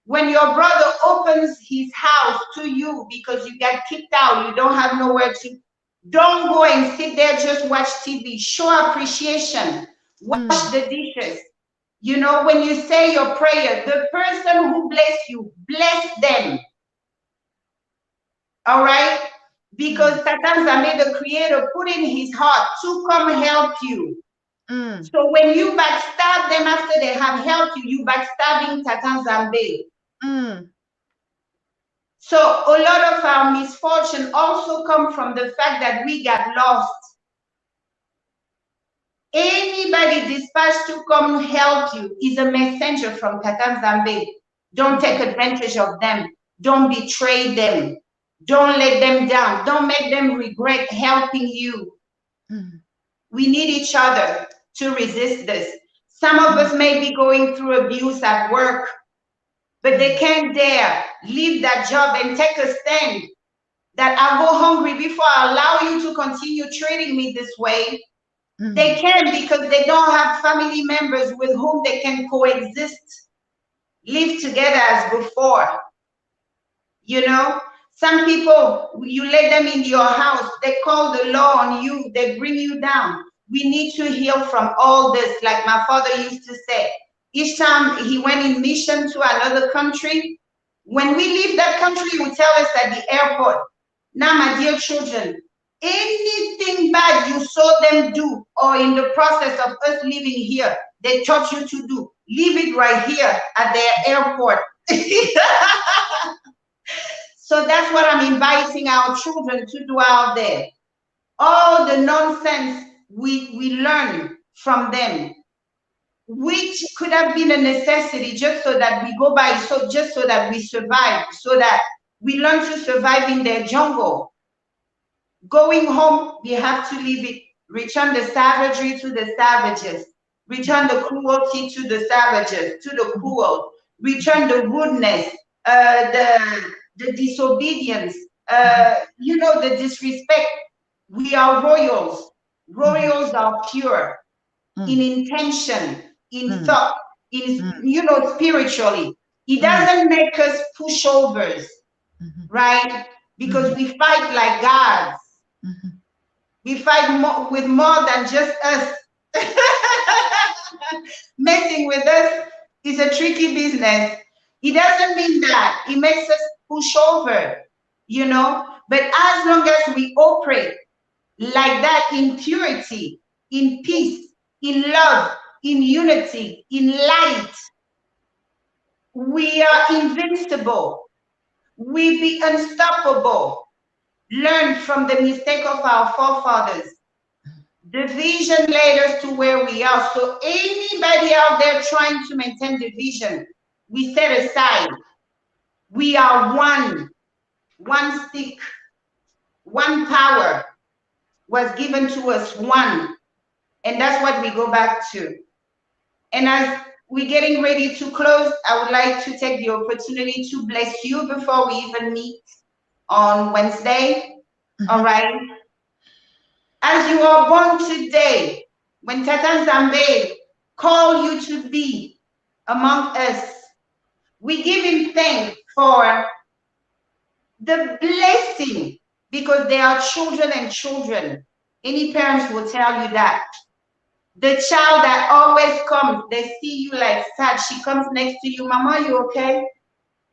When your brother opens his house to you because you got kicked out, you don't have nowhere to, don't go and sit there, just watch TV. Show appreciation. Wash the dishes. You know, when you say your prayer, the person who bless you, bless them. All right? Because Tata Nzambe, the creator, put in his heart to come help you. So when you backstab them after they have helped you, you backstabbing Tata Nzambe. So a lot of our misfortune also come from the fact that we got lost. Anybody dispatched to come help you is a messenger from Tata Nzambe. Don't take advantage of them. Don't betray them. Don't let them down. Don't make them regret helping you. We need each other to resist this. Some of us may be going through abuse at work, but they can't dare leave that job and take a stand that I'll go hungry before I allow you to continue treating me this way. They can, because they don't have family members with whom they can coexist, live together as before. You know, some people, you let them in your house, they call the law on you, they bring you down. We need to heal from all this. Like my father used to say, each time he went in mission to another country, when we leave that country, he would tell us at the airport, now, my dear children, anything bad you saw them do, or in the process of us living here, they taught you to do, leave it right here at their airport. So that's what I'm inviting our children to do out there. All the nonsense we learn from them, which could have been a necessity just so that we go by, so just so that we survive, so that we learn to survive in their jungle. Going home, we have to leave it. Return the savagery to the savages. Return the cruelty to the savages, to the cruel. Return the rudeness, the disobedience, you know, the disrespect. We are royals. Royals are pure in intention, in thought, in, you know, spiritually. It doesn't make us pushovers, right? Because we fight like gods. We fight with more than just us. Messing with us is a tricky business. It doesn't mean that it makes us push over, you know, but as long as we operate like that in purity, in peace, in love, in unity, in light, we are invincible. We be unstoppable. Learn from the mistake of our forefathers. The vision led us to where we are. So anybody out there trying to maintain the vision, we set aside. We are one stick, one power was given to us, one. And that's what we go back to. And as we're getting ready to close, I would like to take the opportunity to bless you before we even meet on Wednesday. All right. As you are born today, when Tata Zambe called you to be among us, we give him thanks for the blessing, because they are children and children. Any parents will tell you that. The child that always comes, they see you like sad, she comes next to you, Mama, you okay?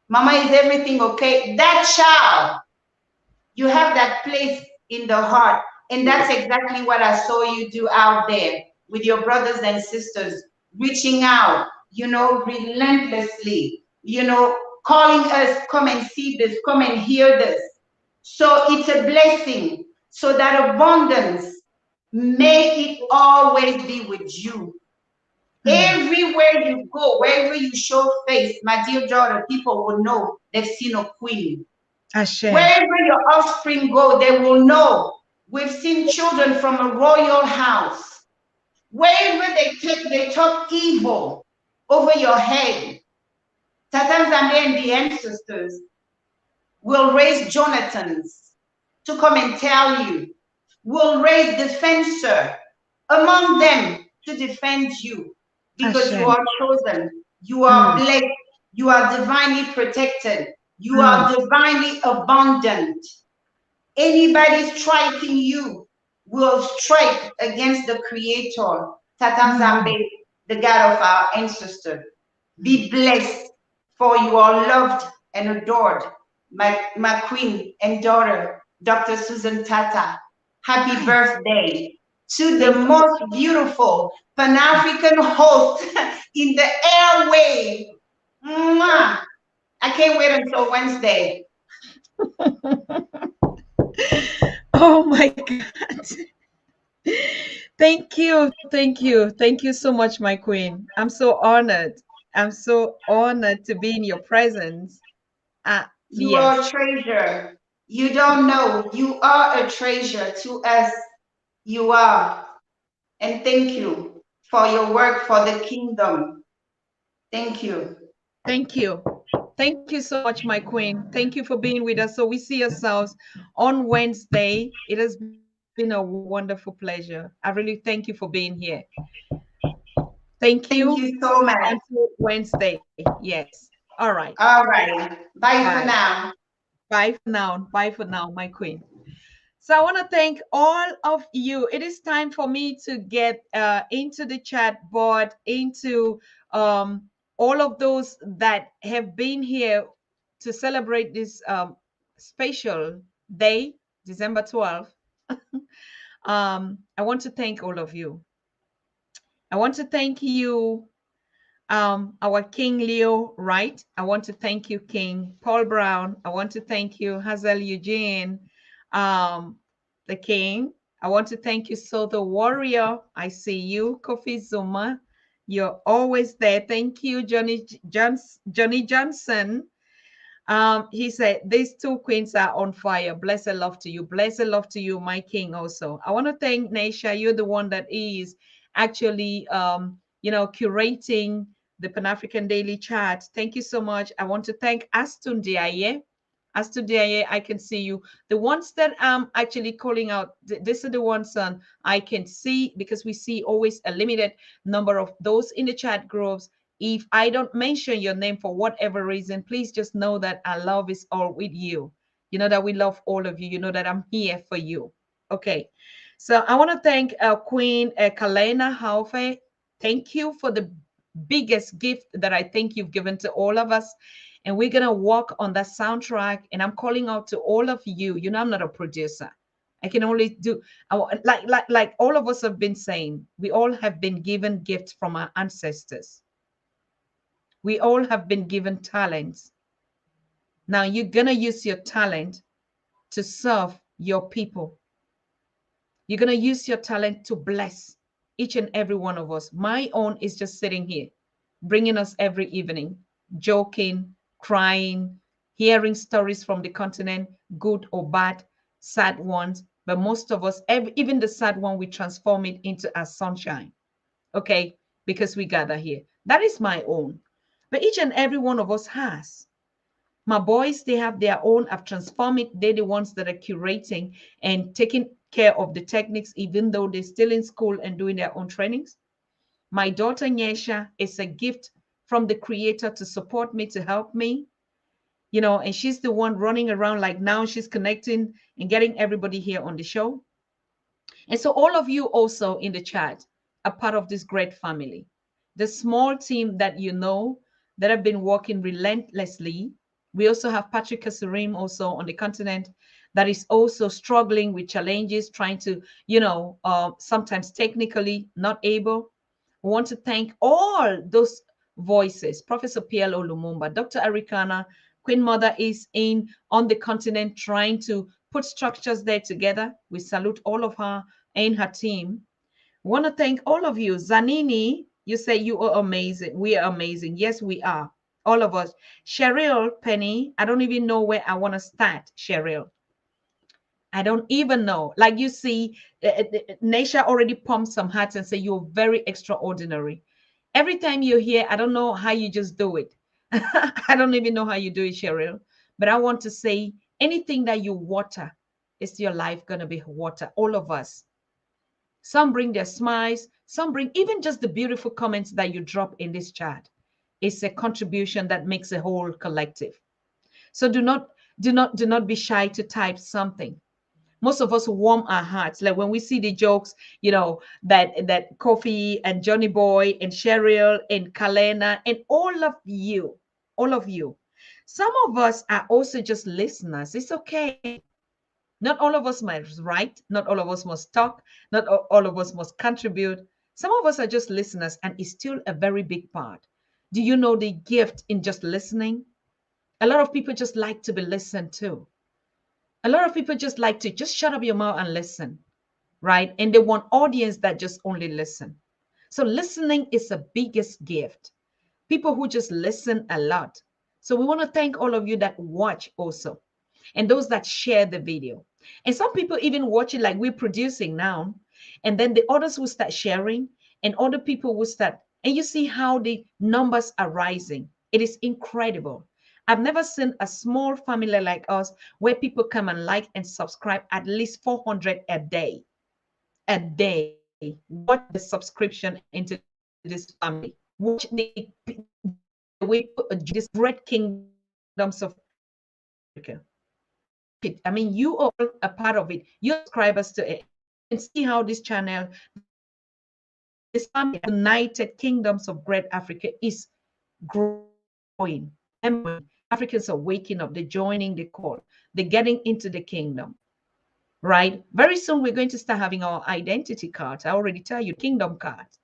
Mama, is everything okay? That child, you have that place in the heart. And that's exactly what I saw you do out there with your brothers and sisters, reaching out, you know, relentlessly, you know, calling us, come and see this, come and hear this. So it's a blessing. So that abundance, may it always be with you. Everywhere you go, wherever you show face, my dear daughter, people will know they've seen a queen. Wherever your offspring go, they will know we've seen children from a royal house. Wherever they talk evil over your head, Tata Zambe and the ancestors will raise Jonathans to come and tell you, will raise defensor among them to defend you, because you are chosen, you are blessed, you are divinely protected, you are divinely abundant. Anybody striking you will strike against the Creator, Tata Zambe, the God of our ancestors. Be blessed, for you are loved and adored. My queen and daughter, Dr. Susan Tata. Happy birthday to the most beautiful Pan-African host in the airway. Mwah. I can't wait until Wednesday. Oh my God. Thank you. Thank you. Thank you so much, my queen. I'm so honored. I'm so honored to be in your presence. You are a treasure. You don't know. You are a treasure to us. You are. And thank you. for your work for the kingdom. Thank you. Thank you. Thank you so much, my queen. Thank you for being with us. So we see ourselves on Wednesday. It has been a wonderful pleasure. I really thank you for being here. Thank you. Thank you so much. Until Wednesday. Yes. All right. All right. Bye for now. Bye for now. Bye for now, my queen. So I want to thank all of you. It is time for me to get into the chat board, into all of those that have been here to celebrate this special day, December 12th. I want to thank all of you. I want to thank you, our King Leo Wright. I want to thank you, King Paul Brown. I want to thank you, Hazel Eugene, the King. I want to thank you, So the Warrior. I see you, Kofi Zuma. You're always there. Thank you, Johnny Johnson. He said, these two queens are on fire. Blessed love to you. Blessed love to you, my king also. I want to thank Naisha. You're the one that is actually, curating the Pan-African Daily Chat. Thank you so much. I want to thank Astun Diaye. Astun Diaye, I can see you. The ones that I'm actually calling out, these are the ones I can see, because we see always a limited number of those in the chat groups. If I don't mention your name for whatever reason, please just know that our love is all with you. You know that we love all of you. You know that I'm here for you. Okay. So I want to thank Queen Kalena Haufe. Thank you for the biggest gift that I think you've given to all of us. And we're going to walk on that soundtrack. And I'm calling out to all of you. You know, I'm not a producer. I can only do, like all of us have been saying, we all have been given gifts from our ancestors. We all have been given talents. Now you're going to use your talent to serve your people. You're going to use your talent to bless each and every one of us. My own is just sitting here, bringing us every evening, joking, crying, hearing stories from the continent, good or bad, sad ones. But most of us, even the sad one, we transform it into a sunshine. Okay? Because we gather here. That is my own. But each and every one of us has. My boys, they have their own. I've transformed it. They're the ones that are curating and taking care of the techniques, even though they're still in school and doing their own trainings. My daughter, Nyesha, is a gift from the creator to support me, to help me. You know, and she's the one running around, like now she's connecting and getting everybody here on the show. And so all of you also in the chat are part of this great family. The small team that you know that have been working relentlessly. We also have Patrick Kasurim also on the continent that is also struggling with challenges, trying to, sometimes technically not able. We want to thank all those voices. Professor PLO Lumumba, Dr. Arikana, Queen Mother is in on the continent trying to put structures there together. We salute all of her and her team. We want to thank all of you. Zanini, you say you are amazing. We are amazing. Yes, we are. All of us. Cheryl, Penny, I don't even know where I want to start, Cheryl. I don't even know. Like you see, Naisha already pumped some hearts and say you're very extraordinary. Every time you're here, I don't know how you just do it. I don't even know how you do it, Cheryl. But I want to say anything that you water, is your life going to be water? All of us. Some bring their smiles. Some bring even just the beautiful comments that you drop in this chat. It's a contribution that makes a whole collective. So do not be shy to type something. Most of us warm our hearts. Like when we see the jokes, that Kofi and Johnny Boy and Cheryl and Kalena and all of you. Some of us are also just listeners. It's okay. Not all of us must write. Not all of us must talk. Not all of us must contribute. Some of us are just listeners, and it's still a very big part. Do you know the gift in just listening? A lot of people just like to be listened to. A lot of people just like to just shut up your mouth and listen, right? And they want audience that just only listen. So listening is the biggest gift. People who just listen a lot. So we want to thank all of you that watch also, and those that share the video. And some people even watch it like we're producing now, and then the others will start sharing, and other people will start. And you see how the numbers are rising. It is incredible. I've never seen a small family like us where people come and like and subscribe at least 400 a day. A day. Watch the subscription into this family. Watch the way this great kingdoms of Africa. I mean, you are all a part of it. You're subscribers to it. And see how this channel, this family, United Kingdoms of Great Africa, is growing. Africans are waking up. They're joining the call. They're getting into the kingdom. Right? Very soon we're going to start having our identity cards. I already tell you, kingdom cards.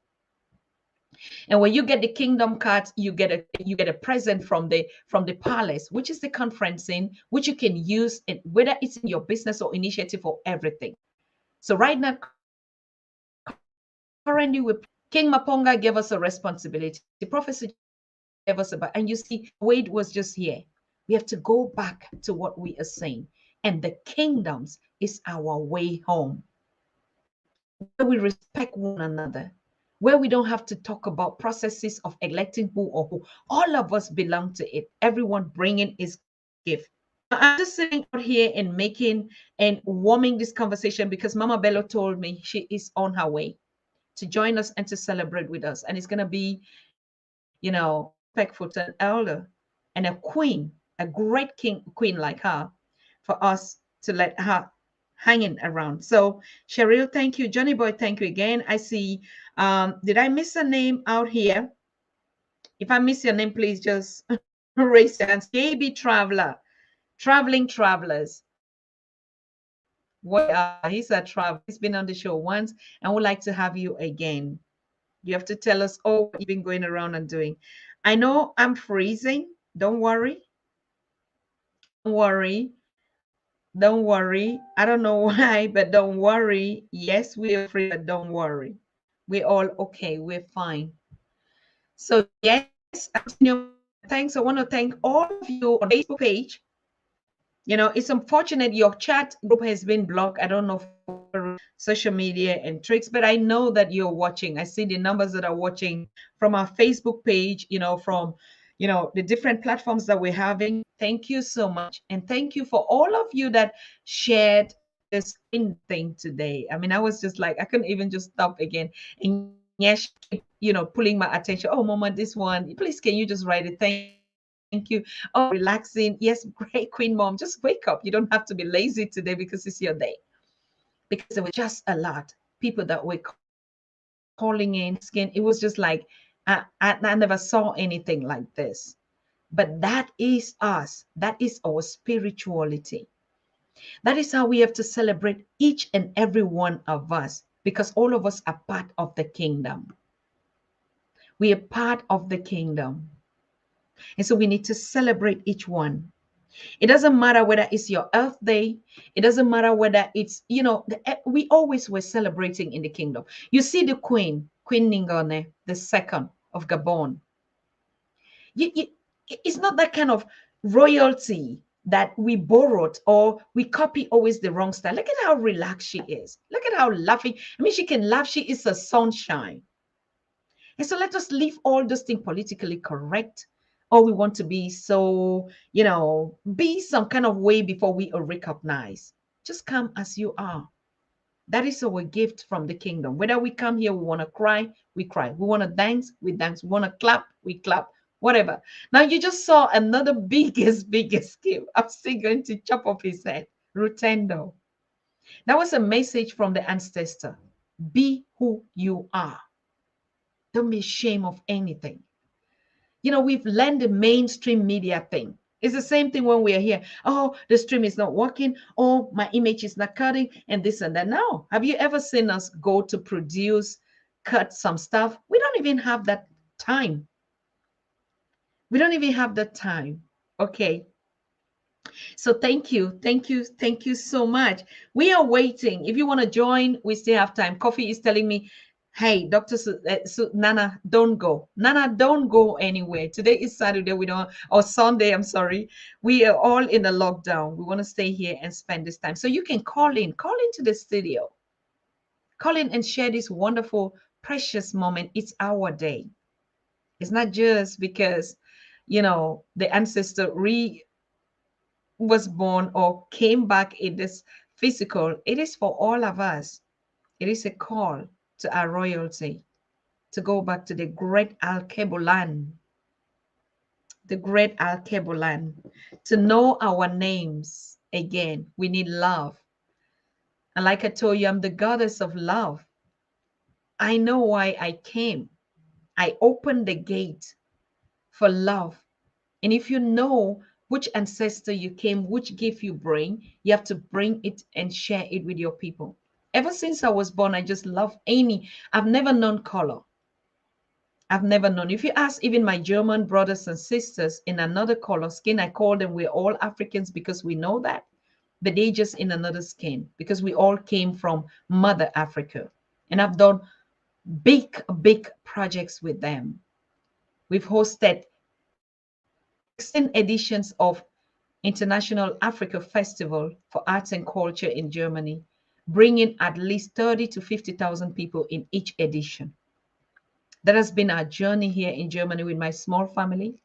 And when you get the kingdom cards, you get a present from the palace, which is the conferencing, which you can use in, whether it's in your business or initiative or everything. So right now, currently, King Maponga gave us a responsibility. The prophecy gave us about, and you see, Wade was just here. We have to go back to what we are saying, and the kingdoms is our way home, where we respect one another, where we don't have to talk about processes of electing who or who. All of us belong to it. Everyone bringing his gift. I'm just sitting out here and making and warming this conversation because Mama Bello told me she is on her way to join us and to celebrate with us. And it's going to be, respectful to an elder and a queen, a great queen like her, for us to let her hanging around. So Cheryl, thank you. Johnny Boy, thank you again. I see, did I miss a name out here? If I miss your name, please just raise your hands. KB Traveler, Traveling Travelers. He's a traveler. He's been on the show once and would like to have you again. You have to tell us all what you've been going around and doing. I know I'm freezing. Don't worry. Don't worry. Don't worry. I don't know why, but don't worry. Yes, we're free, but don't worry. We're all okay. We're fine. So yes, thanks. I want to thank all of you on the Facebook page. It's unfortunate your chat group has been blocked. I don't know for social media and tricks, but I know that you're watching. I see the numbers that are watching from our Facebook page, from the different platforms that we're having. Thank you so much. And thank you for all of you that shared this thing today. I mean, I was just like, I couldn't even just stop again. And yes, pulling my attention. Oh, Mama, this one, please, can you just write it? Thank you. Oh, relaxing. Yes, great, Queen Mom. Just wake up. You don't have to be lazy today because it's your day. Because there was just a lot people that were calling in. It was just like, I never saw anything like this. But that is us. That is our spirituality. That is how we have to celebrate each and every one of us, because all of us are part of the kingdom. We are part of the kingdom. And so we need to celebrate each one. It doesn't matter whether it's your Earth Day. It doesn't matter whether it's, we always were celebrating in the kingdom. You see the Queen Ngningone, the second of Gabon. It's not that kind of royalty that we borrowed or we copy always the wrong style. Look at how relaxed she is. Look at how laughing. I mean, she can laugh. She is a sunshine. And so let us leave all those things politically correct. Or we want to be so, be some kind of way before we are recognized. Just come as you are. That is our gift from the kingdom. Whether we come here, we want to cry, we cry. We want to dance, we dance. We want to clap, we clap. Whatever. Now you just saw another biggest gift. I'm still going to chop off his head. Rutendo. That was a message from the ancestor. Be who you are. Don't be ashamed of anything. We've learned the mainstream media thing. It's the same thing when we are here. Oh, the stream is not working. Oh, my image is not cutting and this and that. No. Have you ever seen us go to produce, cut some stuff? We don't even have that time. We don't even have that time. Okay. So thank you. Thank you. Thank you so much. We are waiting. If you want to join, we still have time. Coffee is telling me, hey, Dr. Nana, don't go. Nana, don't go anywhere. Today is Saturday. Or Sunday, I'm sorry. We are all in a lockdown. We want to stay here and spend this time. So you can call into the studio. Call in and share this wonderful precious moment. It's our day. It's not just because, the ancestor was born or came back in this physical. It is for all of us. It is a call to our royalty to go back to the great Alkebulan, to know our names again. We need love. And like I told you, I'm the goddess of love. I know why I came. I opened the gate for love. And if you know which ancestor you came, which gift you bring, you have to bring it and share it with your people. Ever since I was born, I just love I've never known color. I've never known. If you ask even my German brothers and sisters in another color skin, I call them, we're all Africans because we know that. But they just in another skin because we all came from Mother Africa. And I've done big projects with them. We've hosted 16 editions of International Africa Festival for Arts and Culture in Germany, bringing at least 30 to 50,000 people in each edition. That has been our journey here in Germany with my small family.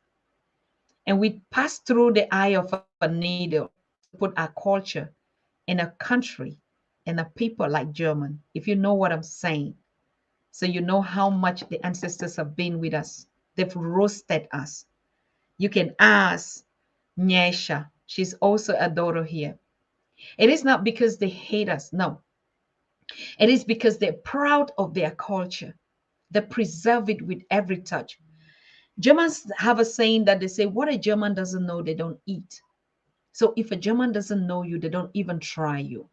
And we passed through the eye of a needle to put our culture in a country and a people like German, if you know what I'm saying. So you know how much the ancestors have been with us. They've roasted us. You can ask Nyesha. She's also a daughter here. It is not because they hate us. No. It is because they're proud of their culture. They preserve it with every touch. Germans have a saying that they say, what a German doesn't know, they don't eat. So if a German doesn't know you, they don't even try you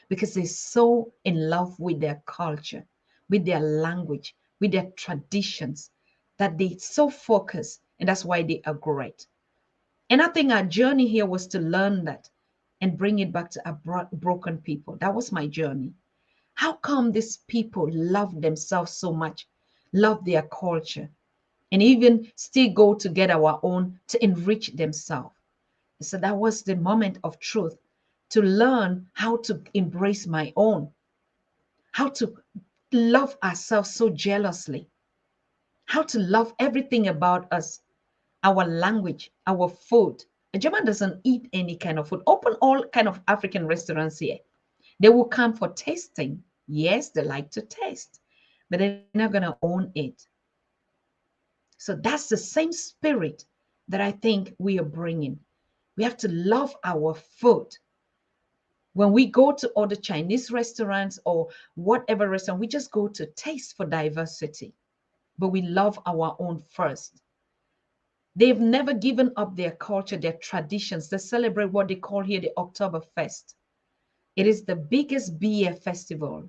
because they're so in love with their culture, with their language, with their traditions, that they so focus, and that's why they are great. And I think our journey here was to learn that and bring it back to our broken people. That was my journey. How come these people love themselves so much, love their culture, and even still go to get our own to enrich themselves? So that was the moment of truth, to learn how to embrace my own, how to love ourselves so jealously, how to love everything about us, our language, our food. A German doesn't eat any kind of food. Open all kind of African restaurants here. They will come for tasting. Yes, they like to taste, but they're not going to own it. So that's the same spirit that I think we are bringing. We have to love our food. When we go to other Chinese restaurants or whatever restaurant, we just go to taste for diversity, but we love our own first. They've never given up their culture, their traditions. They celebrate what they call here the Oktoberfest. It is the biggest beer festival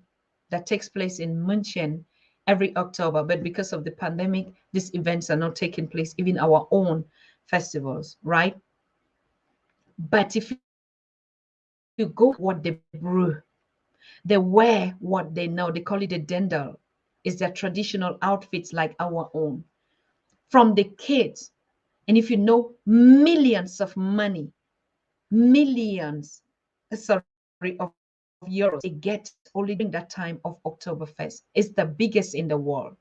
that takes place in München every October. But because of the pandemic, these events are not taking place, even our own festivals, right? But if you go what they brew, they wear what they know. They call it a dendel. It's their traditional outfits like our own. From the kids, and if you know, millions of money, millions, of euros they get only during that time of Oktoberfest. It's the biggest in the world.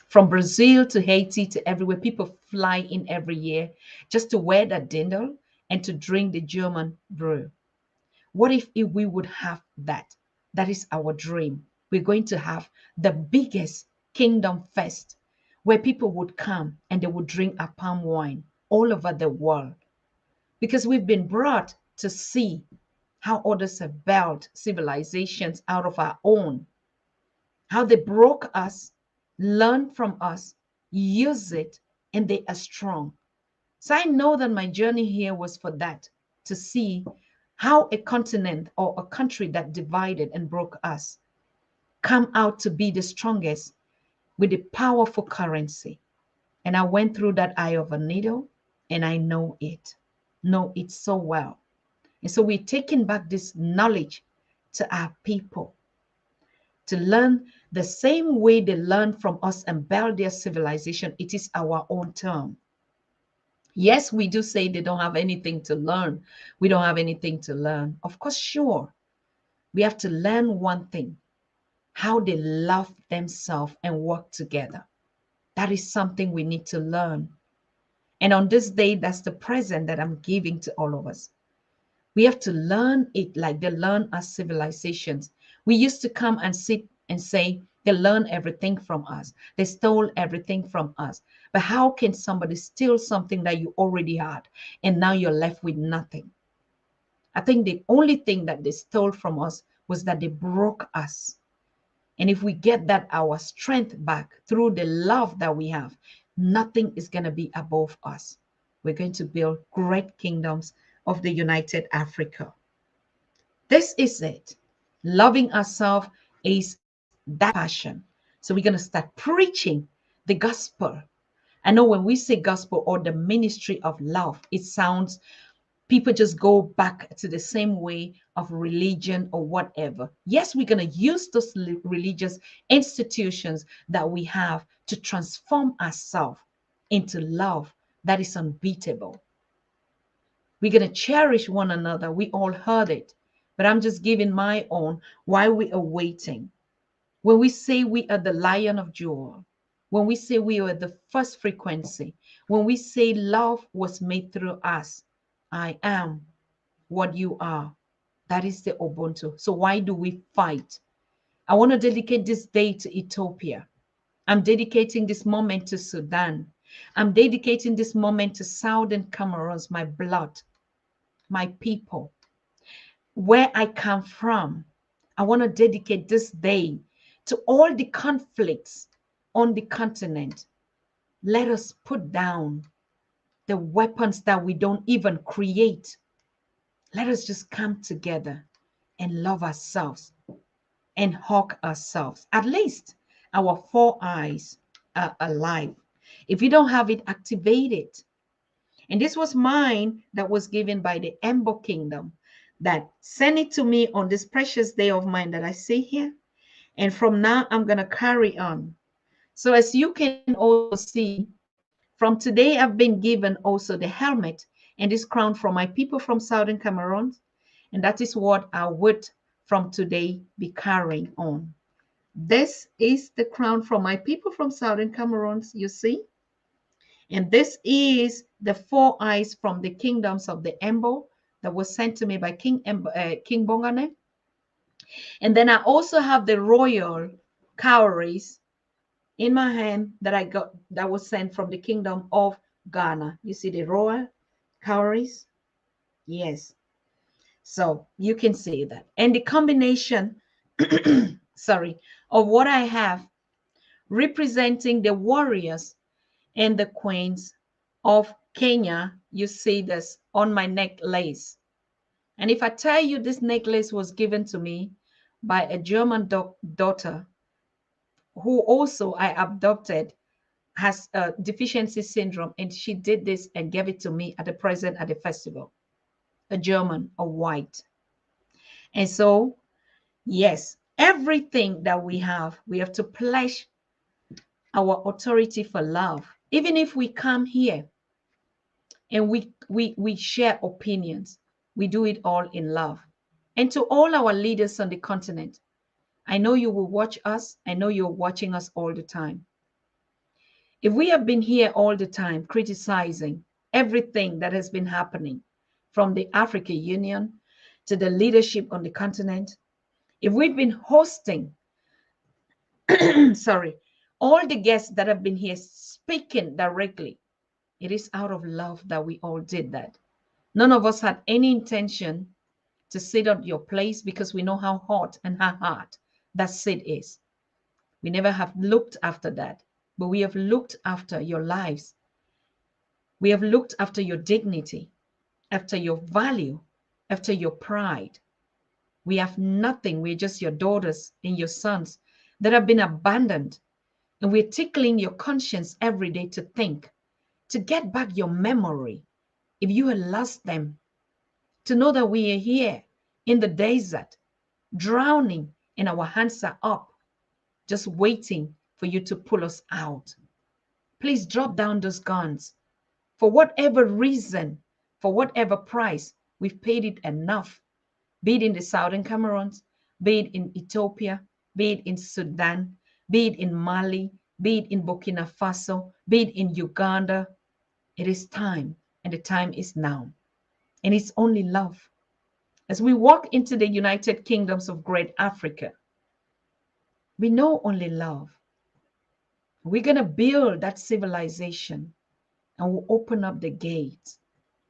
From Brazil to Haiti to everywhere, people fly in every year just to wear that dindal and to drink the German brew. What if we would have that? That is our dream. We're going to have the biggest kingdom fest where people would come and they would drink a palm wine all over the world, because we've been brought to see how others have built civilizations out of our own, how they broke us, learned from us, use it, and they are strong. So I know that my journey here was for that, to see how a continent or a country that divided and broke us come out to be the strongest with a powerful currency. And I went through that eye of a needle, and I know it so well. And so we're taking back this knowledge to our people to learn the same way they learn from us and build their civilization. It is our own term. Yes, we do say they don't have anything to learn. We don't have anything to learn. Of course, sure. We have to learn one thing, how they love themselves and work together. That is something we need to learn. And on this day, that's the present that I'm giving to all of us. We have to learn it like they learn as civilizations. We used to come and sit and say, they learn everything from us. They stole everything from us. But how can somebody steal something that you already had and now you're left with nothing? I think the only thing that they stole from us was that they broke us. And if we get that our strength back through the love that we have, nothing is going to be above us. We're going to build great kingdoms of the United Africa. This is it. Loving ourselves is that passion. So we're going to start preaching the gospel. I know when we say gospel or the ministry of love, it sounds, people just go back to the same way of religion or whatever. Yes, we're going to use those religious institutions that we have to transform ourselves into love that is unbeatable. We're going to cherish one another. We all heard it, but I'm just giving my own while we are waiting. When we say we are the Lion of Judah, when we say we are the first frequency, when we say love was made through us, I am what you are. That is the Ubuntu. So why do we fight? I want to dedicate this day to Ethiopia. I'm dedicating this moment to Sudan. I'm dedicating this moment to Southern Cameroons, my blood, my people, where I come from. I want to dedicate this day to all the conflicts on the continent. Let us put down the weapons that we don't even create. Let us just come together and love ourselves and hug ourselves. At least our four eyes are alive. If you don't have it, activate it. And this was mine that was given by the Embo Kingdom that sent it to me on this precious day of mine that I see here. And from now, I'm going to carry on. So as you can also see, from today, I've been given also the helmet and this crown from my people from Southern Cameroon. And that is what I would from today be carrying on. This is the crown from my people from Southern Cameroon, you see. And this is the four eyes from the kingdoms of the Embo that was sent to me by King Bongane. And then I also have the royal cowries in my hand that I got, that was sent from the kingdom of Ghana. You see the royal cowries? Yes. So you can see that. And the combination, sorry, of what I have representing the warriors and the queens of Kenya, you see this on my necklace. And if I tell you this necklace was given to me by a German daughter who also I adopted, has a deficiency syndrome, and she did this and gave it to me at the present at the festival, a German, a white. And so, yes, everything that we have to pledge our authority for love. Even if we come here and we share opinions, we do it all in love. And to all our leaders on the continent, I know you will watch us. I know you're watching us all the time. If we have been here all the time criticizing everything that has been happening from the African Union to the leadership on the continent, if we've been hosting, sorry, all the guests that have been here speaking directly, it is out of love that we all did that. None of us had any intention to sit on your place because we know how hot and how hard that seat is. We never have looked after that, but we have looked after your lives. We have looked after your dignity, after your value, after your pride. We have nothing. We're just your daughters and your sons that have been abandoned. And we're tickling your conscience every day to think, to get back your memory if you had lost them, to know that we are here in the desert, drowning, and our hands are up, just waiting for you to pull us out. Please drop down those guns. For whatever reason, for whatever price, we've paid it enough, be it in the Southern Cameroons, be it in Ethiopia, be it in Sudan, be it in Mali, be it in Burkina Faso, be it in Uganda. It is time, and the time is now. And it's only love. As we walk into the United Kingdoms of Great Africa, we know only love. We're going to build that civilization, and we'll open up the gate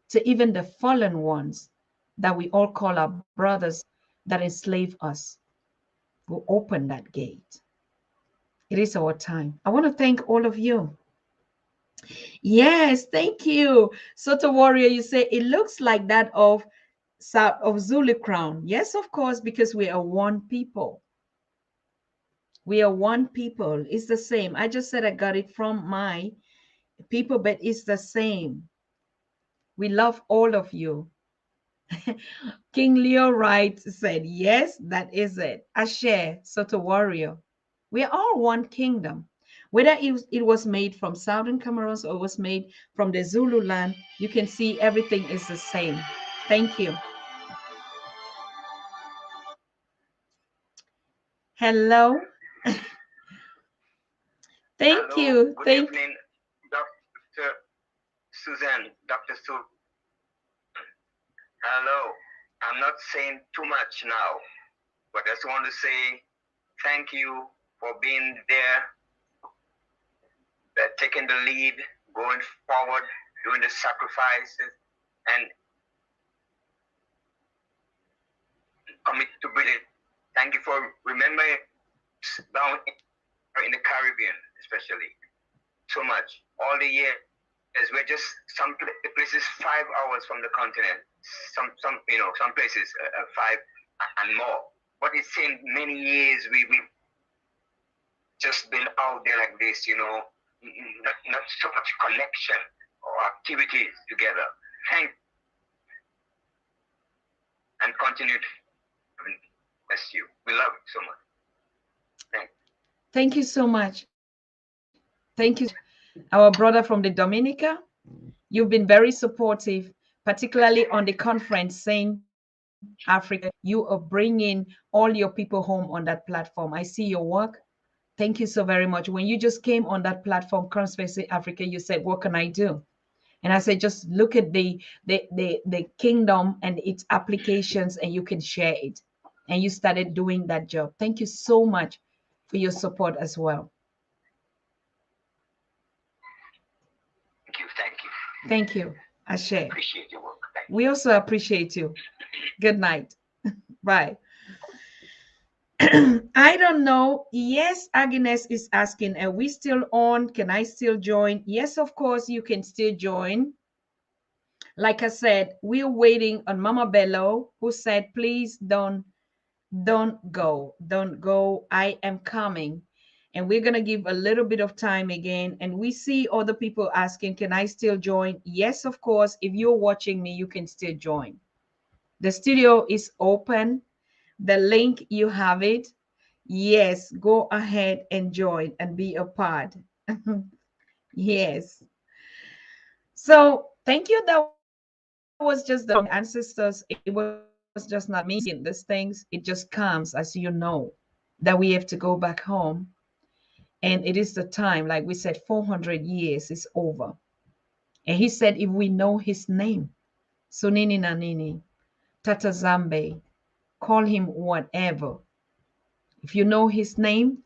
to even the fallen ones that we all call our brothers that enslave us. We'll open that gate. It is our time. I want to thank all of you. Yes, thank you. Soto Warrior, you say it looks like that of South of Zulu crown. Yes, of course, because we are one people. We are one people. It's the same. I just said I got it from my people, but it's the same. We love all of you. King Leo Wright said, yes, that is it. Ashe, Soto Warrior. We are all one kingdom. Whether it was made from Southern Cameroons or it was made from the Zulu land, you can see everything is the same. Thank you. Hello. Thank you. Good evening, Dr. Susan, Dr. Sue. Hello. I'm not saying too much now, but I just want to say thank you for being there, taking the lead, going forward, doing the sacrifices, and commit to building. Thank you for remembering down in the Caribbean, especially so much. All the years, we're just some places 5 hours from the continent. Some places 5 and more. But it's in many years we've just been out there like this, not so much connection or activities together. Thank and continue to bless you. We love you so much. Thank you so much. Thank you, our brother from the Dominica. You've been very supportive, particularly on the conference saying Africa. You are bringing all your people home on that platform. I see your work. Thank you so very much. When you just came on that platform, Conference Africa, you said, what can I do? And I said, just look at the kingdom and its applications, and you can share it. And you started doing that job. Thank you so much for your support as well. Thank you. Thank you. Ashe. Appreciate your work. We also appreciate you. Good night. Bye. I don't know. Yes, Agnes is asking, are we still on? Can I still join? Yes, of course, you can still join. Like I said, we're waiting on Mama Bello, who said, please don't go. Don't go. I am coming. And we're going to give a little bit of time again. And we see other people asking, can I still join? Yes, of course. If you're watching me, you can still join. The studio is open. The link, you have it. Yes, go ahead and join and be a part. Yes. So thank you. That was just the ancestors. It was just not me saying these things. It just comes, as you know, that we have to go back home. And it is the time, like we said, 400 years is over. And he said, if we know his name, Sunini Nanini, Tata Zambe, call him whatever. If you know his name,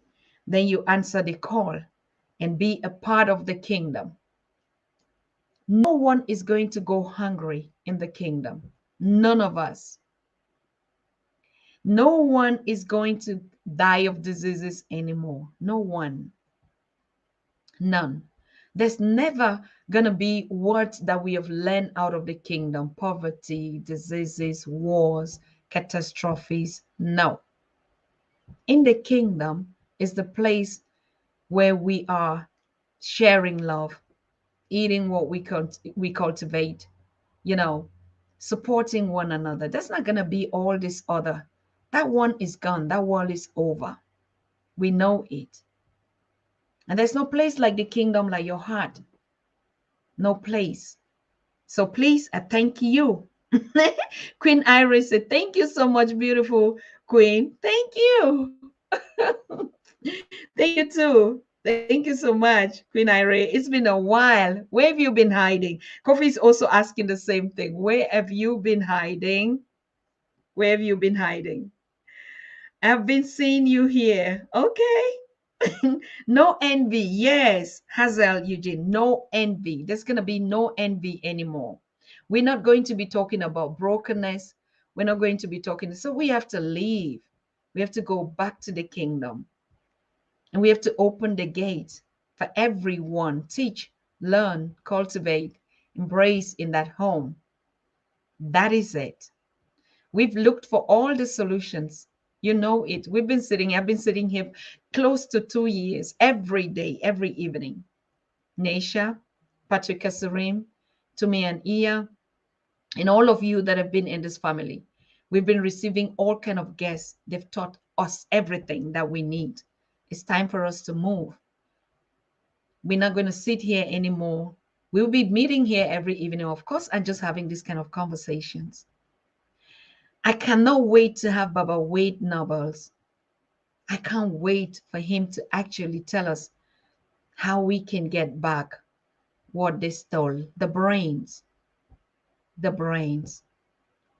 then you answer the call and be a part of the kingdom. No one is going to go hungry in the kingdom. None of us. No one is going to die of diseases anymore. No one. None. There's never going to be words that we have learned out of the kingdom. Poverty, diseases, wars, catastrophes. No. In the kingdom is the place where we are sharing love, eating what we cultivate, supporting one another. That's not going to be all this other. That one is gone. That world is over. We know it. And there's no place like the kingdom, like your heart. No place. So please, I thank you. Queen Iris said, thank you so much, beautiful Queen. Thank you. Thank you too. Thank you so much, Queen Irene. It's been a while. Where have you been hiding? Kofi is also asking the same thing. Where have you been hiding? Where have you been hiding? I've been seeing you here. Okay. No envy. Yes, Hazel Eugene. No envy. There's going to be no envy anymore. We're not going to be talking about brokenness. We're not going to be talking. So we have to leave. We have to go back to the kingdom. And we have to open the gate for everyone. Teach, learn, cultivate, embrace in that home. That is it. We've looked for all the solutions. You know it. I've been sitting here close to 2 years, every day, every evening. Naisha, Patricia Surim, Tumi and Ia, and all of you that have been in this family. We've been receiving all kind of guests. They've taught us everything that we need. It's time for us to move. We're not going to sit here anymore. We'll be meeting here every evening, of course, and just having these kind of conversations. I cannot wait to have Baba Wade Nobles. I can't wait for him to actually tell us how we can get back what they stole, the brains,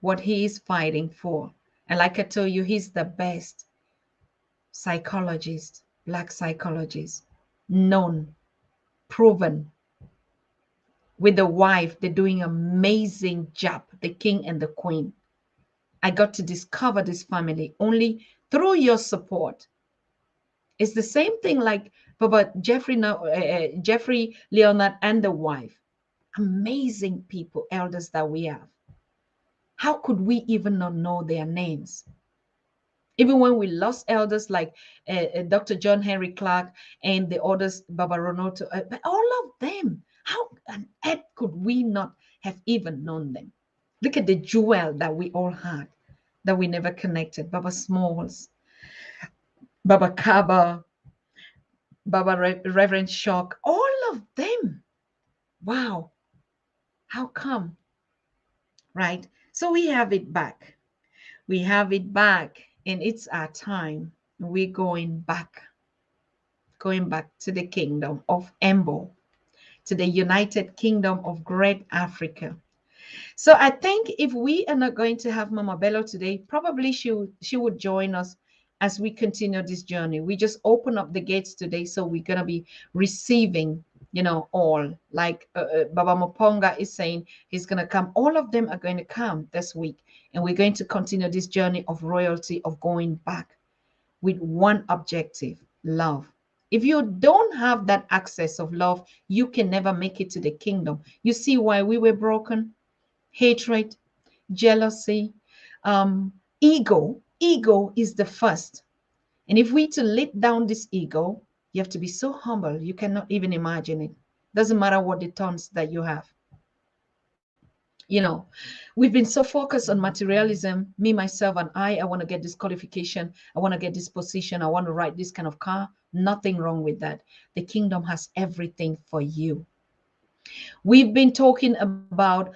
what he is fighting for. And like I told you, he's the best psychologist, Black psychologist, known, proven. With the wife, they're doing an amazing job, the king and the queen. I got to discover this family only through your support. It's the same thing like Baba Jeffrey Leonard and the wife. Amazing people, elders that we have. How could we even not know their names? Even when we lost elders like Dr. John Henry Clark and the others, Baba Ronoto, but all of them, how on earth could we not have even known them? Look at the jewel that we all had, that we never connected. Baba Smalls, Baba Kaba, Baba Reverend Shock, all of them. Wow. How come? Right? So we have it back. We have it back, and it's our time. We're going back to the kingdom of Embo, to the United Kingdom of Great Africa. So I think if we are not going to have Mama Bello today, probably she would join us as we continue this journey. We just open up the gates today, so we're going to be receiving, all. Like Baba Moponga is saying, he's going to come. All of them are going to come this week, and we're going to continue this journey of royalty, of going back with one objective: love. If you don't have that access of love, you can never make it to the kingdom. You see why we were broken? Hatred, jealousy, ego. Ego is the first. And if we to let down this ego, you have to be so humble, you cannot even imagine it. Doesn't matter what the tons that you have. We've been so focused on materialism, me, myself, and I want to get this qualification. I want to get this position. I want to ride this kind of car. Nothing wrong with that. The kingdom has everything for you. We've been talking about,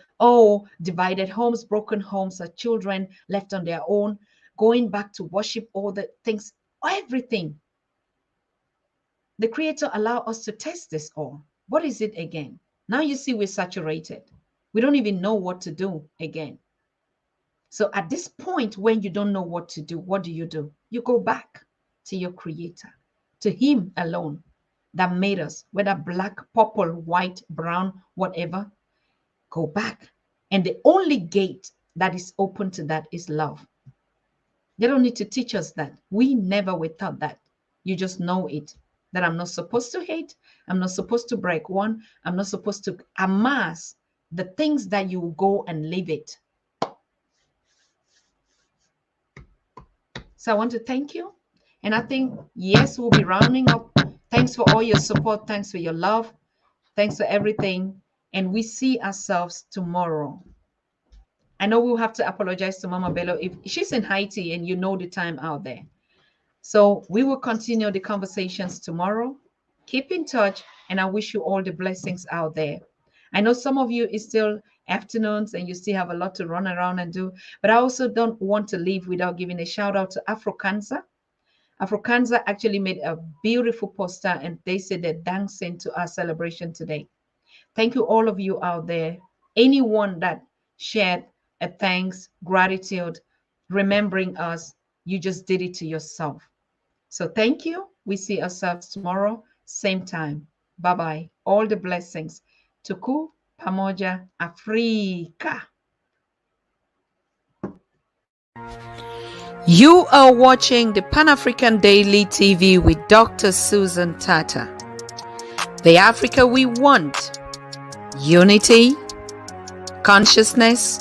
divided homes, broken homes, children left on their own, going back to worship all the things, everything. The Creator allowed us to test this all. What is it again? Now you see we're saturated. We don't even know what to do again. So at this point, when you don't know what to do, what do? You go back to your Creator, to Him alone that made us, whether black, purple, white, brown, whatever. Go back. And the only gate that is open to that is love. They don't need to teach us that. We never were taught that. You just know it, that I'm not supposed to hate. I'm not supposed to break one. I'm not supposed to amass the things that you go and leave it. So I want to thank you. And I think, yes, we'll be rounding up. Thanks for all your support. Thanks for your love. Thanks for everything. And we see ourselves tomorrow. I know we'll have to apologize to Mama Bello if she's in Haiti and you know the time out there. So we will continue the conversations tomorrow. Keep in touch, and I wish you all the blessings out there. I know some of you is still afternoons and you still have a lot to run around and do, but I also don't want to leave without giving a shout out to Afro Cancer. Africanza actually made a beautiful poster, and they said they're dancing to our celebration today. Thank you, all of you out there. Anyone that shared a thanks, gratitude, remembering us, you just did it to yourself. So thank you. We see ourselves tomorrow, same time. Bye-bye. All the blessings. Tuku pamoja Afrika. You are watching the Pan-African Daily TV with Dr. Susan Tata. The Africa we want. Unity, consciousness,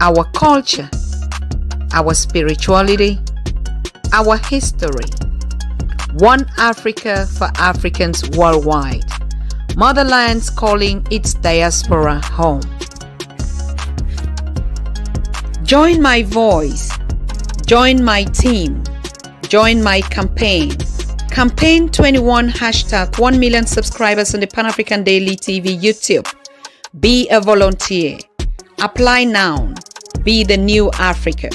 our culture, our spirituality, our history. One Africa for Africans worldwide. Motherland's calling its diaspora home. Join my voice. Join my team. Join my campaign. Campaign 21 hashtag 1 million subscribers on the Pan-African Daily TV YouTube. Be a volunteer. Apply now. Be the new Africa.